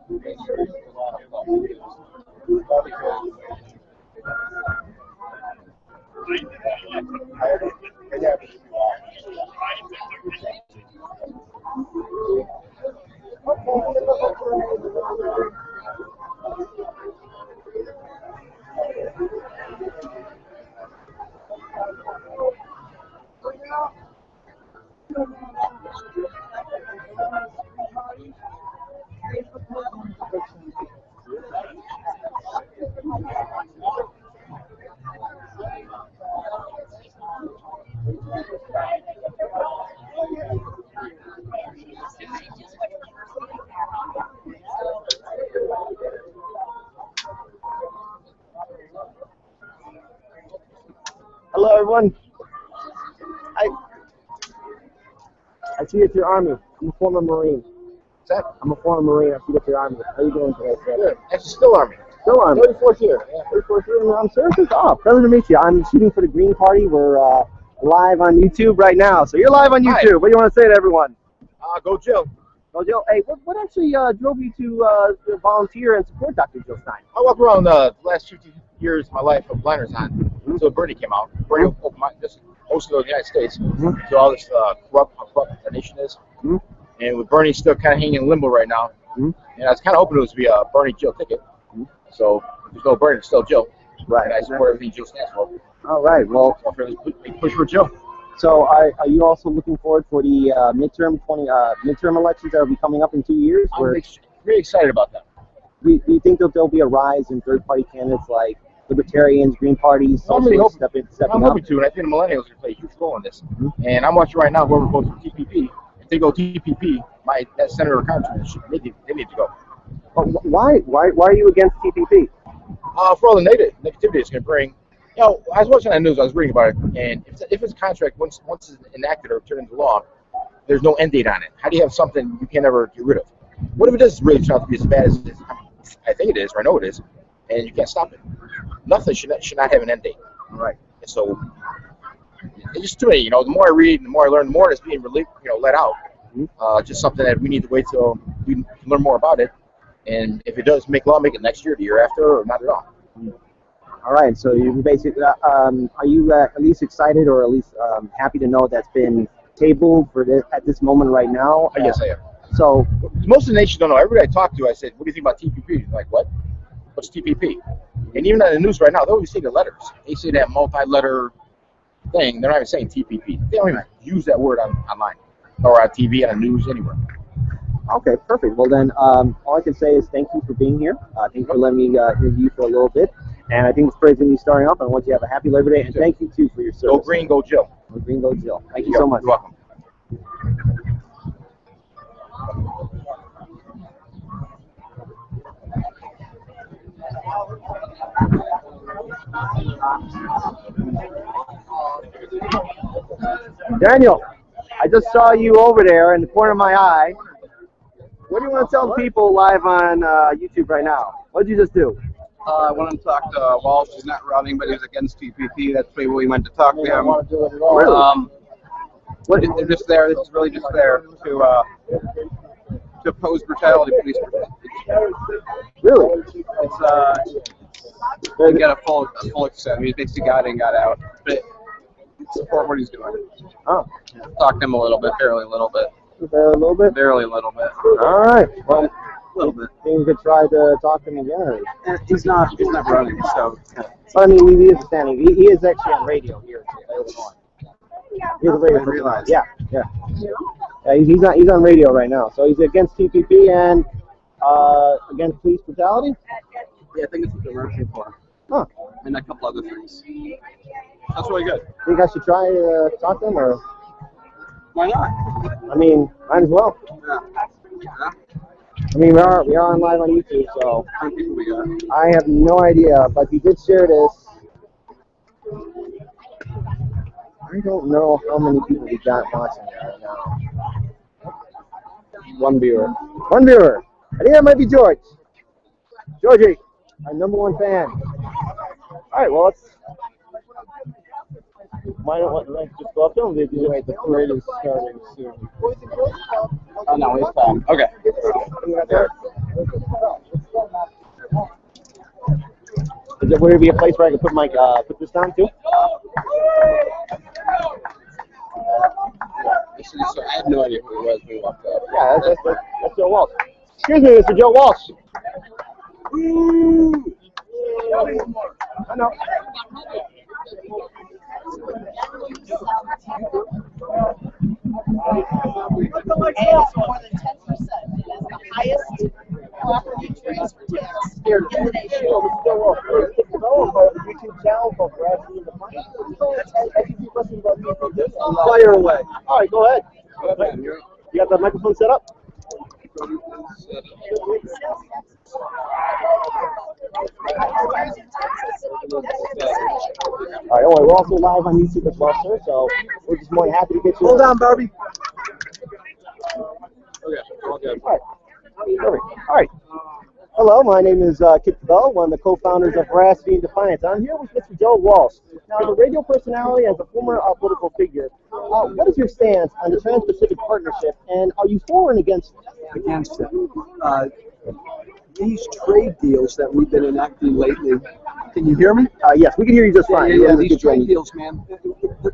Hello, everyone. I see it's your Army. I'm a former Marine. What's that? I'm a former Marine. I see it's your Army. How are you doing today, sir? Good. Actually, still Army. Still Army. 34th year. Yeah. 34th year. I'm service. Oh, pleasure to meet you. I'm shooting for the Green Party. We're live on YouTube right now. So you're live on YouTube. Hi. What do you want to say to everyone? Go Jill. Oh, Jill. Hey, what actually drove you to volunteer and support Dr. Jill Stein? I walked around the last 50 years of my life with blinders on until Bernie came out. Bernie opened my just most of the United States to all this corrupt our nation is. And with Bernie still kind of hanging in limbo right now, and I was kind of hoping it was to be a Bernie Jill ticket. So if there's no Bernie, it's still Jill. Right. And I support everything Jill stands for. All right. Well, So push for Jill. so are you also looking forward for the midterm elections that will be coming up in 2 years? I'm really excited about that. Do you think that there'll be a rise in third-party candidates like Libertarians, Green Parties, I'm really socialists hoping, stepping I'm up? hoping to, and I think the millennials are going to play a huge role in this. And I'm watching right now whoever votes for TPP. If they go TPP, that senator or congressman, they need to go. Why are you against TPP? For all the negativity it's going to bring. You know, I was watching the news, I was reading about it, and if it's a contract, once it's enacted or turned into law, there's no end date on it. How do you have something you can't ever get rid of? What if it does really turn out to be as bad as it is? I think it is, or I know it is, and you can't stop it. Nothing should not have an end date. Right. And so it's just too many. You know, the more I read, and the more I learn, the more it's being let out. Just something that we need to wait till we can learn more about it. And if it does make law, make it next year, the year after, or not at all. All right. So you basically, are you at least excited or at least happy to know that's been tabled for this, at this moment right now? Yes, I am. So Most of the nations don't know. Everybody I talk to, I said, "What do you think about TPP?" They're like, "What? What's TPP?" And even on the news right now, they only say the letters. They say that multi-letter thing. They're not even saying TPP. They don't even use that word online or on TV, on the news, anywhere. okay, perfect. Well then, all I can say is thank you for being here. Thank you for letting me interview you for a little bit. And I think it's great to be starting up. And I want you to have a happy Labor Day. And thank you too for your service. Go Green, go Jill. Go Green, go Jill. Thank you so much. You're welcome. Daniel, I just saw you over there in the corner of my eye. What do you want to tell the people live on YouTube right now? What did you just do? I wanted to talk to Walsh. He's not running, but he's against TPP. That's really what we meant to talk to him. Really? They're just there. This is really just there to to oppose brutality, police brutality. Really? It's didn't get a full extent. I mean, he's basically got in, got out, but support what he's doing. Oh, Talk to him a little bit, barely a little bit, a little bit. barely a little bit, All right. Well, a little bit. maybe we could try to talk to him again. He's not running, so. But I mean, he is standing. He is actually on radio here in Illinois. He's a radio person. Yeah. He's on radio right now. So he's against TPP and against police brutality. Yeah, I think it's what they're working for. Huh. And a couple other things. That's really good. Think I should try to talk to him, or? Why not? I mean, might as well. Yeah. I mean, we are on live on YouTube, so How many people we got? I have no idea. But he did share this. I don't know how many people we got watching it right now. One viewer. One viewer. I think that might be George. Georgie, our #1 fan. All right, well, let's. Why don't we just go up to him? Wait, the parade is starting soon. Oh no, he's fine. Okay. Would there be a place where I could put my put this down too? I had no idea who he was when we walked up. Yeah, that's Joe Walsh. Excuse me, Mr. Joe Walsh. I know. And it's more than 10%. It is the highest property transfer tax in the nation. YouTube channel called Veracity In Defiance. Fire away. All right, go ahead. You got the microphone set up? All right, we're also live on YouTube as well, sir, so we're just more than happy to get you. Hold on, Barbie. Okay, all good. All right. Perfect. All right. Hello, my name is Kit Cabell, one of the co-founders of Veracity In Defiance. I'm here with Mr. Joe Walsh. Now, as a radio personality, as a former political figure, what is your stance on the Trans-Pacific Partnership, and are you for and against it? Against it. These trade deals that we've been enacting lately, can you hear me? Yes, we can hear you just fine. Yeah, these trade deals, man,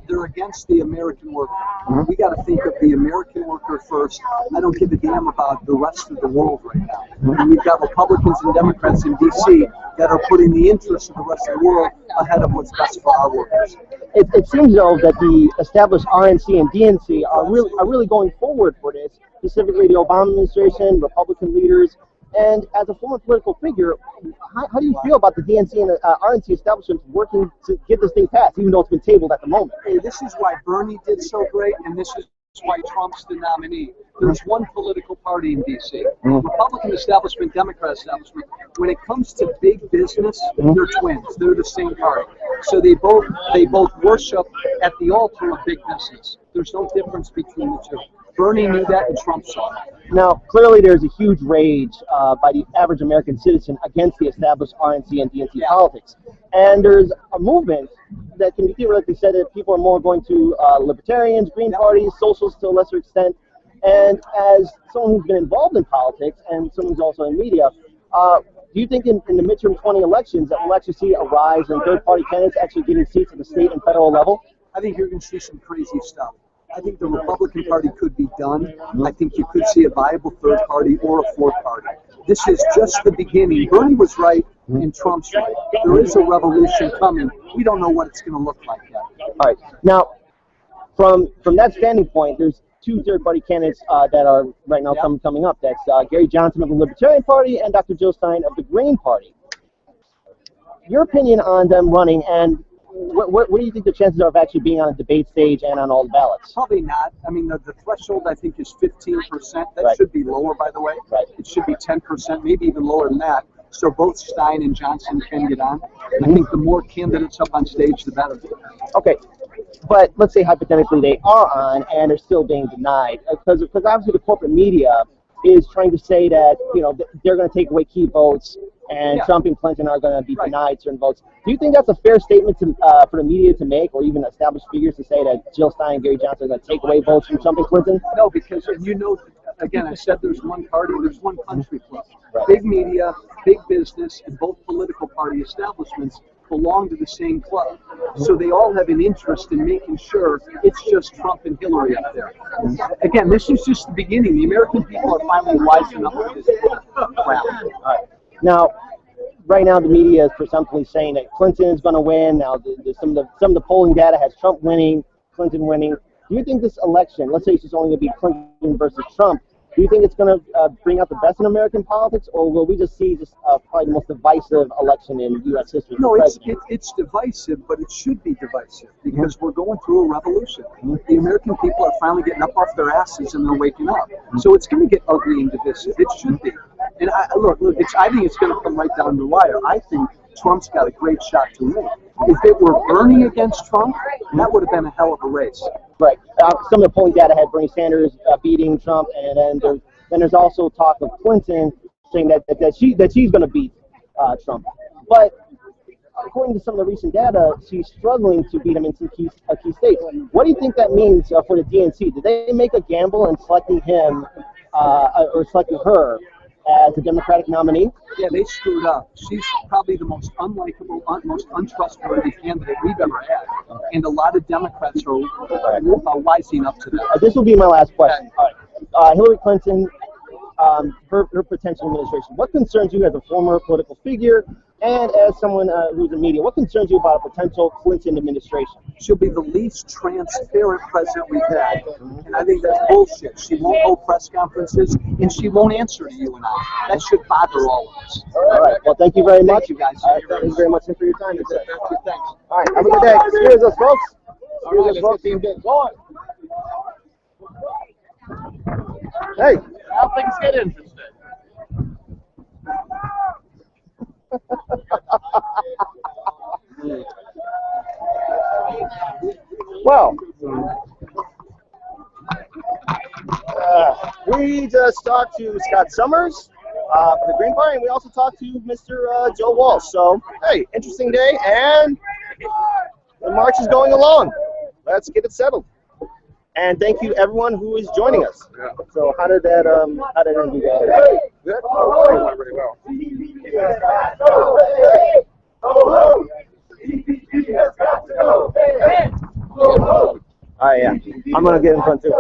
they're against the American worker. We got to think of the American worker first. I don't give a damn about the rest of the world right now. And we've got Republicans and Democrats in D.C. that are putting the interests of the rest of the world ahead of what's best for our workers. It seems though that the established RNC and DNC are really going forward for this, specifically the Obama administration, Republican leaders. And as a former political figure, how do you feel about the DNC and the RNC establishments working to get this thing passed, even though it's been tabled at the moment? Hey, this is why Bernie did so great, and this is why Trump's the nominee. There's one political party in D.C. Republican establishment, Democrat establishment. When it comes to big business, they're twins. They're the same party. So they both worship at the altar of big business. There's no difference between the two. Bernie knew that, and Trump saw it. Now, clearly there's a huge rage by the average American citizen against the established RNC and DNC politics. And there's a movement that can be theoretically said that people are more going to libertarians, green parties, socialists to a lesser extent. And as someone who's been involved in politics and someone who's also in media, do you think in the midterm 20 elections that we'll actually see a rise in third-party candidates actually getting seats at the state and federal level? I think you're going to see some crazy stuff. I think the Republican Party could be done. I think you could see a viable third party or a fourth party. This is just the beginning. Bernie was right and Trump's right. There is a revolution coming. We don't know what it's going to look like yet. All right. Now, from that standing point, there's two third-party candidates that are right now coming up. That's Gary Johnson of the Libertarian Party and Dr. Jill Stein of the Green Party. Your opinion on them running, and what do you think the chances are of actually being on a debate stage and on all the ballots? Probably not. I mean, the threshold, I think, is 15%. That should be lower, by the way. It should be 10%, maybe even lower than that. So both Stein and Johnson can get on. I think the more candidates up on stage, the better. Okay. But let's say hypothetically they are on and are still being denied. Because obviously the corporate media is trying to say that, you know, they're going to take away key votes and Trump and Clinton are going to be denied certain votes. Do you think that's a fair statement to, for the media to make, or even established figures to say that Jill Stein and Gary Johnson are going to take away votes from Trump and Clinton? No, because you know again, I said there's one party, there's one country club. Big media, big business, and both political party establishments belong to the same club. So they all have an interest in making sure it's just Trump and Hillary up there. Again, this is just the beginning. The American people are finally wising up to this crap. Now, right now the media is presumptively saying that Clinton is going to win. Now, some of the polling data has Trump winning, Clinton winning. Do you think this election, let's say it's just only going to be Clinton versus Trump, do you think it's going to bring out the best in American politics, or will we just see probably the most divisive election in U.S. history? No, it's divisive, but it should be divisive because we're going through a revolution. The American people are finally getting up off their asses and they're waking up. So it's going to get ugly and divisive. It should be. And I think it's going to come right down the wire. I think Trump's got a great shot to win. If it were Bernie against Trump, that would have been a hell of a race. Right. Some of the polling data had Bernie Sanders beating Trump, and then there's also talk of Clinton saying that she's going to beat Trump. But according to some of the recent data, she's struggling to beat him in some key states. What do you think that means for the DNC? Did they make a gamble in selecting him or selecting her as a Democratic nominee? Yeah, they screwed up. She's probably the most unlikable, most untrustworthy candidate we've ever had. And a lot of Democrats are wising up to that. This will be my last question. Hillary Clinton, her potential administration. What concerns you as a former political figure and as someone who's in media? What concerns you about a potential Clinton administration? She'll be the least transparent president we've had. And I think that's bullshit. She won't hold press conferences, and she won't answer to you and I. That should bother all of us. All right. Well, thank you very much. Thank you, guys. Thank you very much for your time today. Thanks. All right. Have a good day. Excuse us, folks. Excuse us, folks. Go on. Hey. Now things get interesting. Well, we just talked to Scott Summers for the Green Party, and we also talked to Mr. Joe Walsh. So, hey, interesting day, and the march is going along. Let's get it settled. And thank you, everyone who is joining us. Yeah. So, how did that interview go? Good. Oh, went pretty well. All right, yeah. I'm going to get in front too.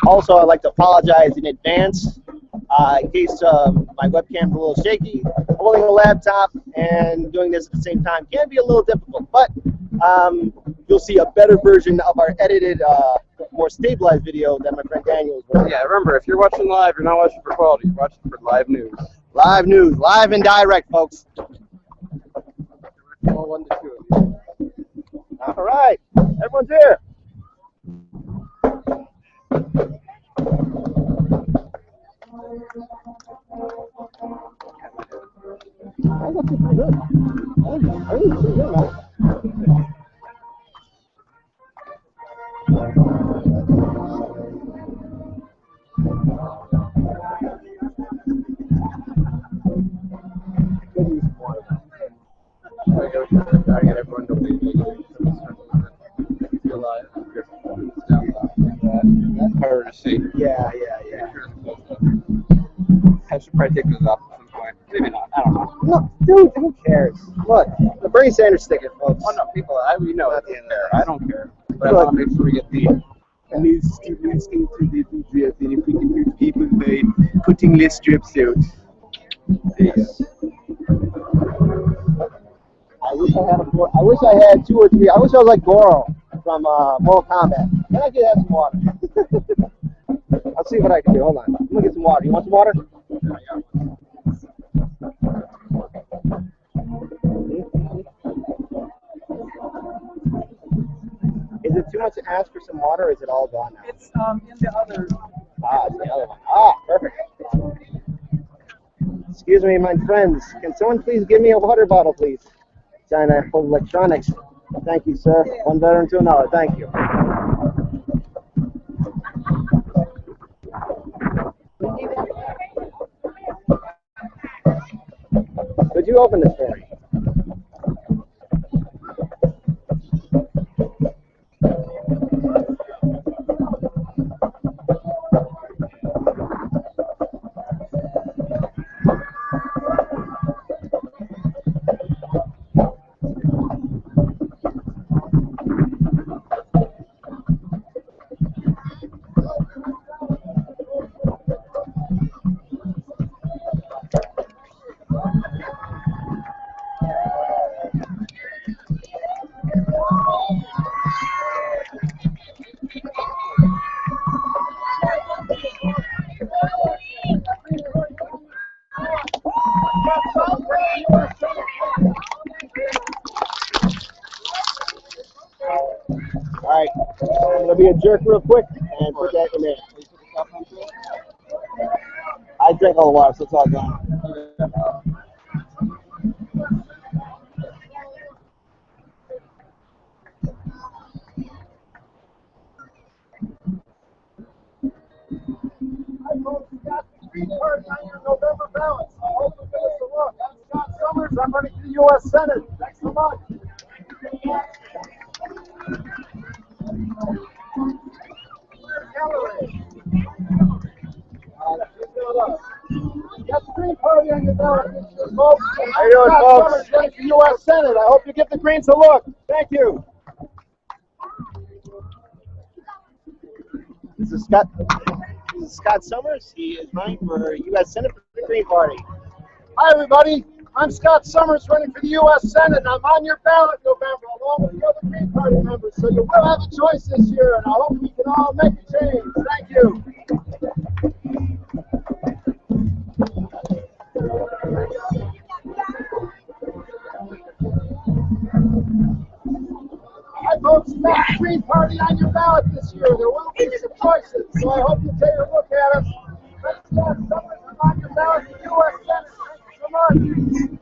Also, I'd like to apologize in advance in case my webcam's a little shaky. Holding a laptop and doing this at the same time can be a little difficult, but you'll see a better version of our edited, more stabilized video that my friend Daniel is working on. Yeah, remember, if you're watching live, you're not watching for quality. You're watching for live news. Live news, live and direct, folks. One to two of you. All right, everyone's here. I got pretty good. I think it's pretty good, man. I get everyone to leave. You're live. That's harder to see. Yeah. I should probably take those off at some point. Maybe not. I don't know. No, dude, who cares? Look, the Bernie Sanders sticker, folks. Oh no, people. We know at the end there. I don't care. But I Look. want to make sure we get the. And these students into the enthusiasm, and if we can move people by putting less strips out. Peace. I wish I had 2 or 3. I wish I was like Goro from Mortal Kombat. Then I could have some water. I'll see what I can do. Hold on. I'm gonna get some water. You want some water? Yeah, I got one. Is it too much to ask for some water, or is it all gone now? It's in the other. Ah, it's the other one. Ah, perfect. Excuse me, my friends. Can someone please give me a water bottle, please? Stein Electronics. Thank you, sir. One veteran to another. Thank you. Could you open this for me? All right, I'm gonna be a jerk real quick and put that in there. I drank all the water, so it's all gone. Hi, folks. We got the Green Party on your November ballots. I hope you give us a look. I'm Scott Summers. I'm running for the U.S. Senate. Thanks so much. Got the Green Party on your ballot this year, folks. How you doing, Scott folks? Summers running for U.S. Senate. I hope you give the Greens a look. Thank you. This is Scott Summers. He is running for U.S. Senate for the Green Party. Hi, everybody. I'm Scott Summers running for the U.S. Senate, and I'm on your ballot in November along with the other Green Party members. So you will have a choice this year, and I hope we can all make a change. Thank you. Hi, folks. You got the Green Party on your ballot this year. There will be some choices, so I hope you take a look at us. Let's Scott Summers. I'm on your ballot for the U.S. Senate. Thank you so much.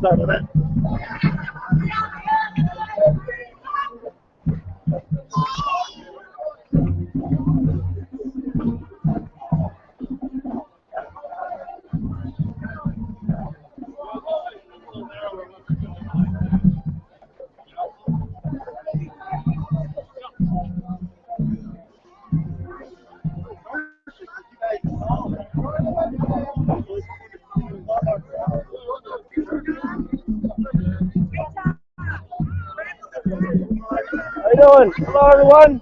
Sorry about that. How you doing? Hello, everyone.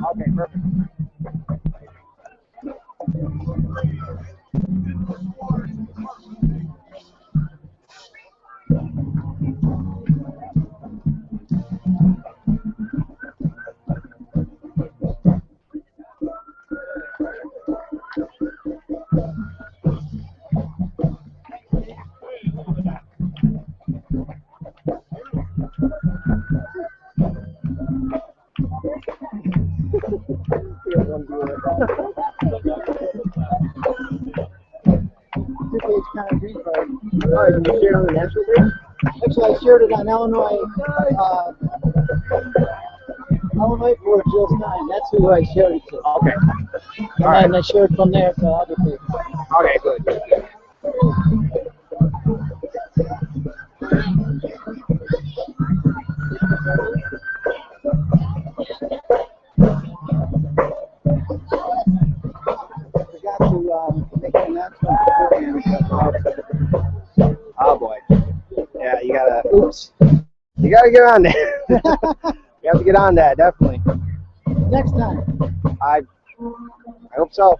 Okay, perfect. We have one viewer. Two-page kind of green card. All right, did you share it on the national page? Actually, I shared it on Illinois for Jill Stein. That's who I shared it to. Okay. And then I shared from there to other people. Okay, good. Forgot to make an announcement beforehand. Oh boy. Yeah, you gotta. Oops. You gotta get on there. You have to get on that, definitely. Next time. I hope so.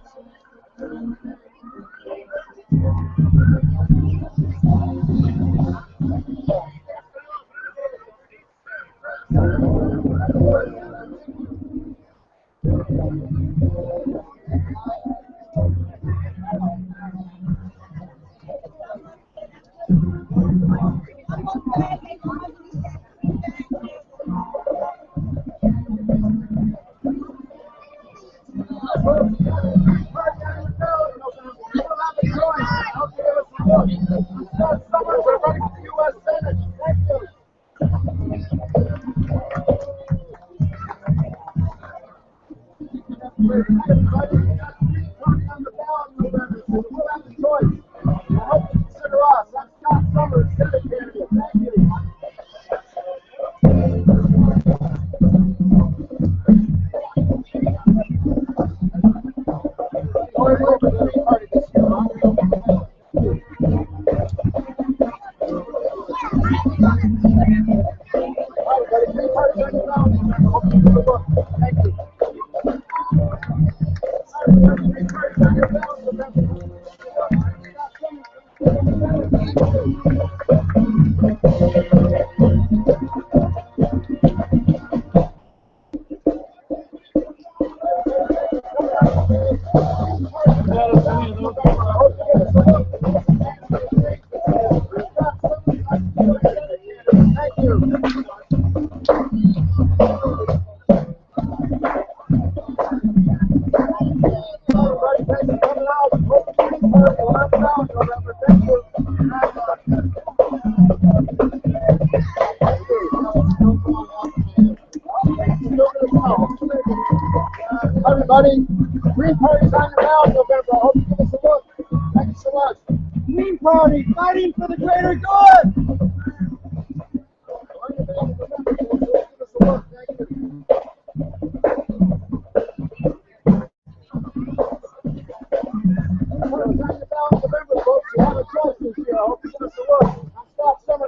Everybody, Green Party's on your ballot in November. I hope you give us a look. Thank you so much. Green Party, fighting for the greater good.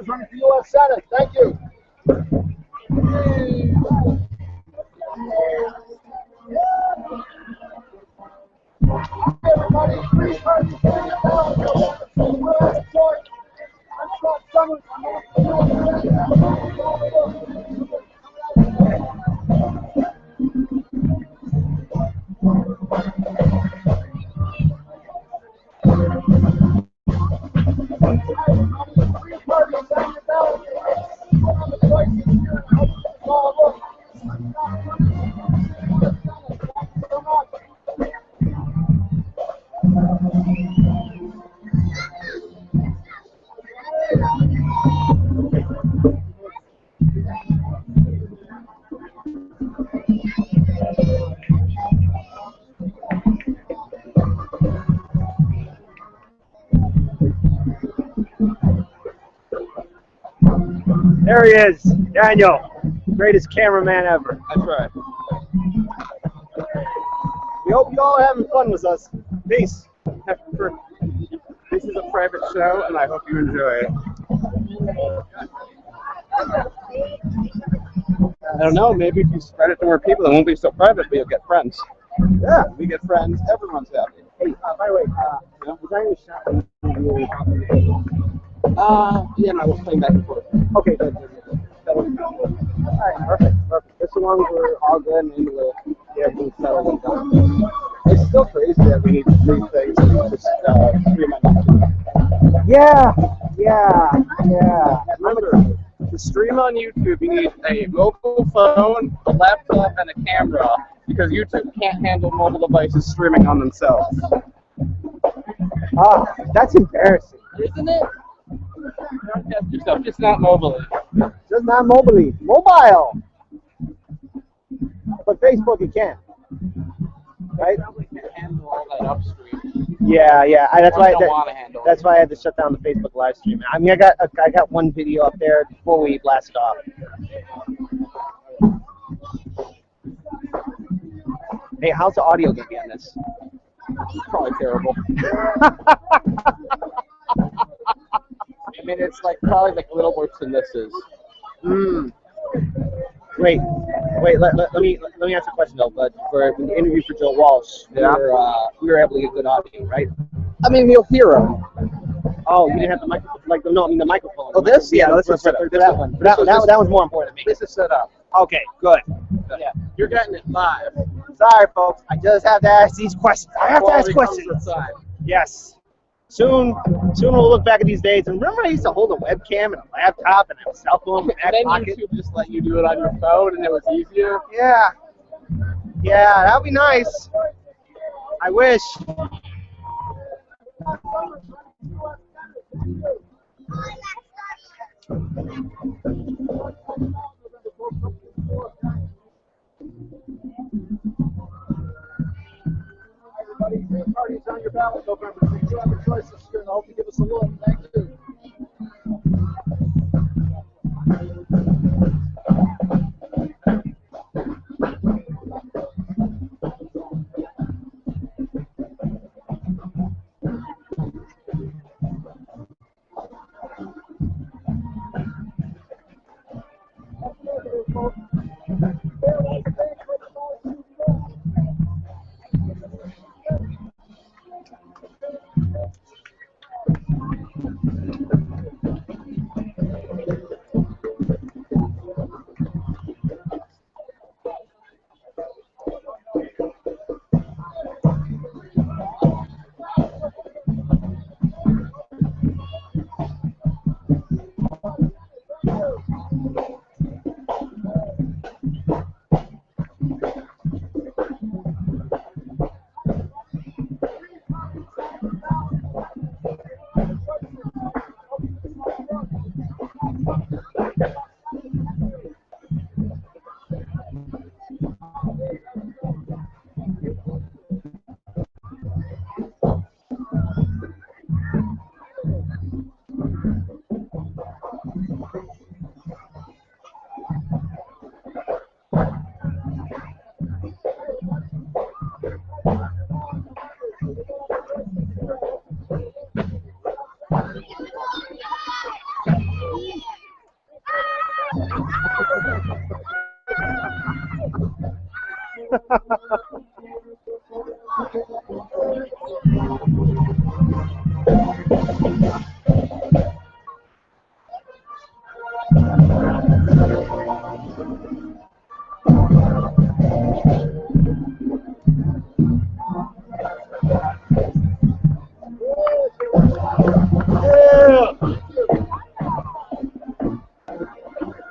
Running for U.S. Senate. Thank you. Everybody, Green Party, I'm Scott Summers. There he is, Daniel, greatest cameraman ever. That's right. We hope you all are having fun with us. Peace. This is a private show, and I hope you enjoy it. I don't know, maybe if you spread it to more people, it won't be so private, but you'll get friends. Yeah. We get friends, everyone's happy. Hey, by the way, was I in the shot when you were talking? Yeah, and I was playing back and forth. Okay, good. All right, perfect. As long as we're all good and able to get everything settled and done. It's still crazy that we need three things and just stream on YouTube. Yeah. Remember, to stream on YouTube, you need a mobile phone, a laptop, and a camera. because YouTube can't handle mobile devices streaming on themselves. Oh, that's embarrassing. Isn't it? Broadcast yourself, just not mobily. Just not mobily. Mobile. But Facebook you can. Right? Probably can't handle all that upstream. Yeah. That's why. Don't want to handle That's why I had to shut down the Facebook live stream. I mean, I got one video up there before we blasted off. Hey, how's the audio gonna be on this? Probably terrible. I mean, it's like probably like a little worse than this is. Wait. Let me ask a question though. But for the interview for Joe Walsh, we were able to get good audio, right? I mean, you'll hear them. Oh, you didn't have the microphone. The microphone. Oh, this? Yeah, for that one. That was more important to me. This is set up. Okay, good. Yeah, you're getting it live. Sorry, folks. I just have to ask these questions. I have to ask questions. Yes. Soon we'll look back at these days and remember I used to hold a webcam and a laptop and a cell phone in my back And then pocket? YouTube just let you do it on your phone and it was easier. Yeah, that would be nice. I wish. Everybody, parties on your ballot November. So you have a choice this year, and I hope you give us a look. Thank you.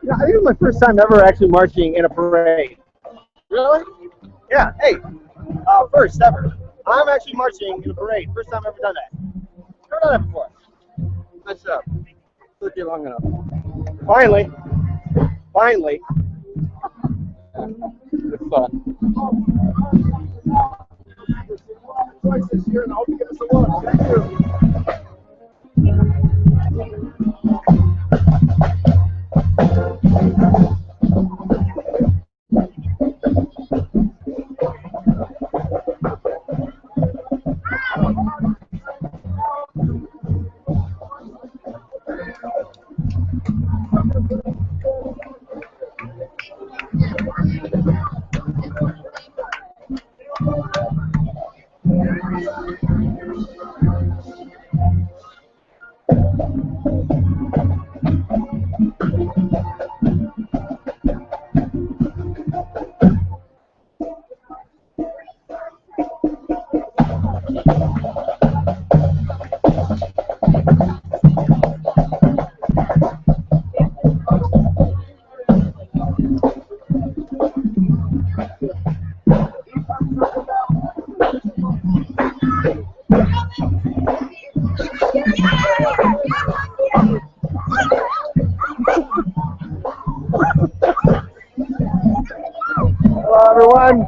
I think it was my first time ever actually marching in a parade. Really? Yeah, hey, first ever. I'm actually marching in a parade. First time I've ever done that. Never done that before. Nice job. Took you long enough. Finally. It's fun. Choice this year, and I hope you give us a look. Thank you. Hello, everyone.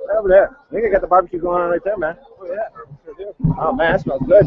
Right over there. I think I got the barbecue going on right there, man. Oh, yeah. Sure do. Oh, man, that smells good.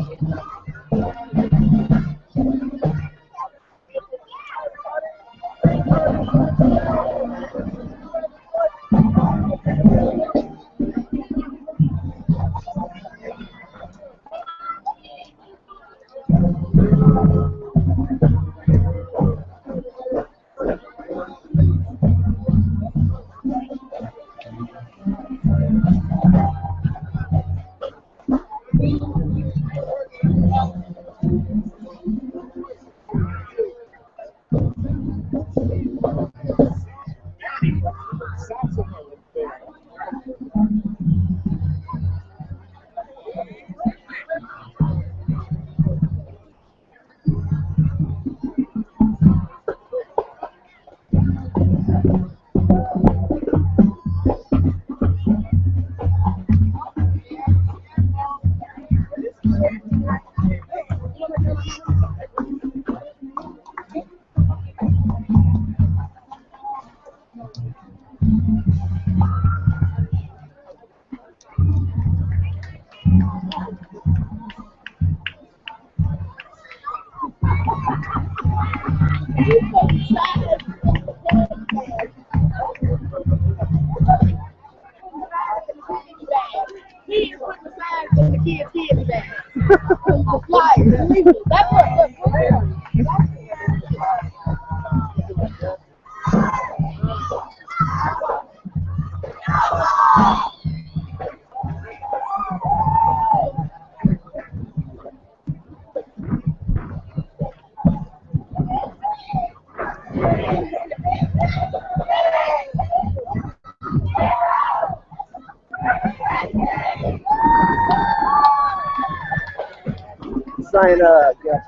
Stein, yeah.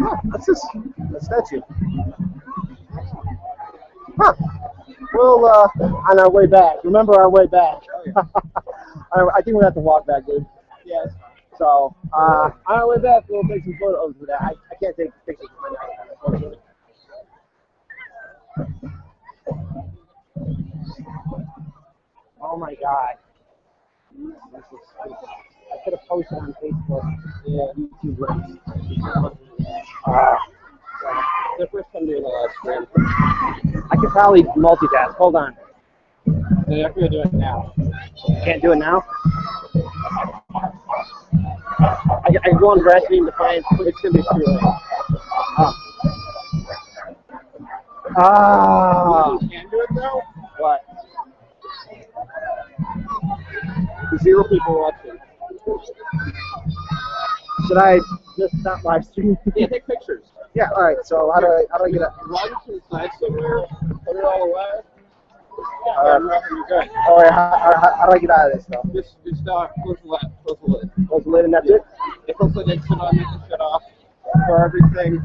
Oh, what's this? A statue. Huh. Well, on our way back. Remember our way back. I think we're going to have to walk back, dude. Yes. So, on our way back, we'll take some photos of that. I can't take pictures of my unfortunately. Oh my God. This is stupid. I could have posted on Facebook, YouTube links. The first time doing a live stream. I could probably multitask. Hold on. Yeah, I'm gonna do it now. Can't do it now? I can go on Veracity In Defiance, but it's gonna be too late. You can do it though? What? 0 people watching. Should I just stop live streaming? Yeah, take pictures. Yeah, alright, so how do I get up? Run to the side somewhere, put it all away. You're good. Alright, how do I get out of this though? Just close the lid. Close the lid. Close the lid and that's it? Yeah, close the lid, sit on it and shut off. For everything.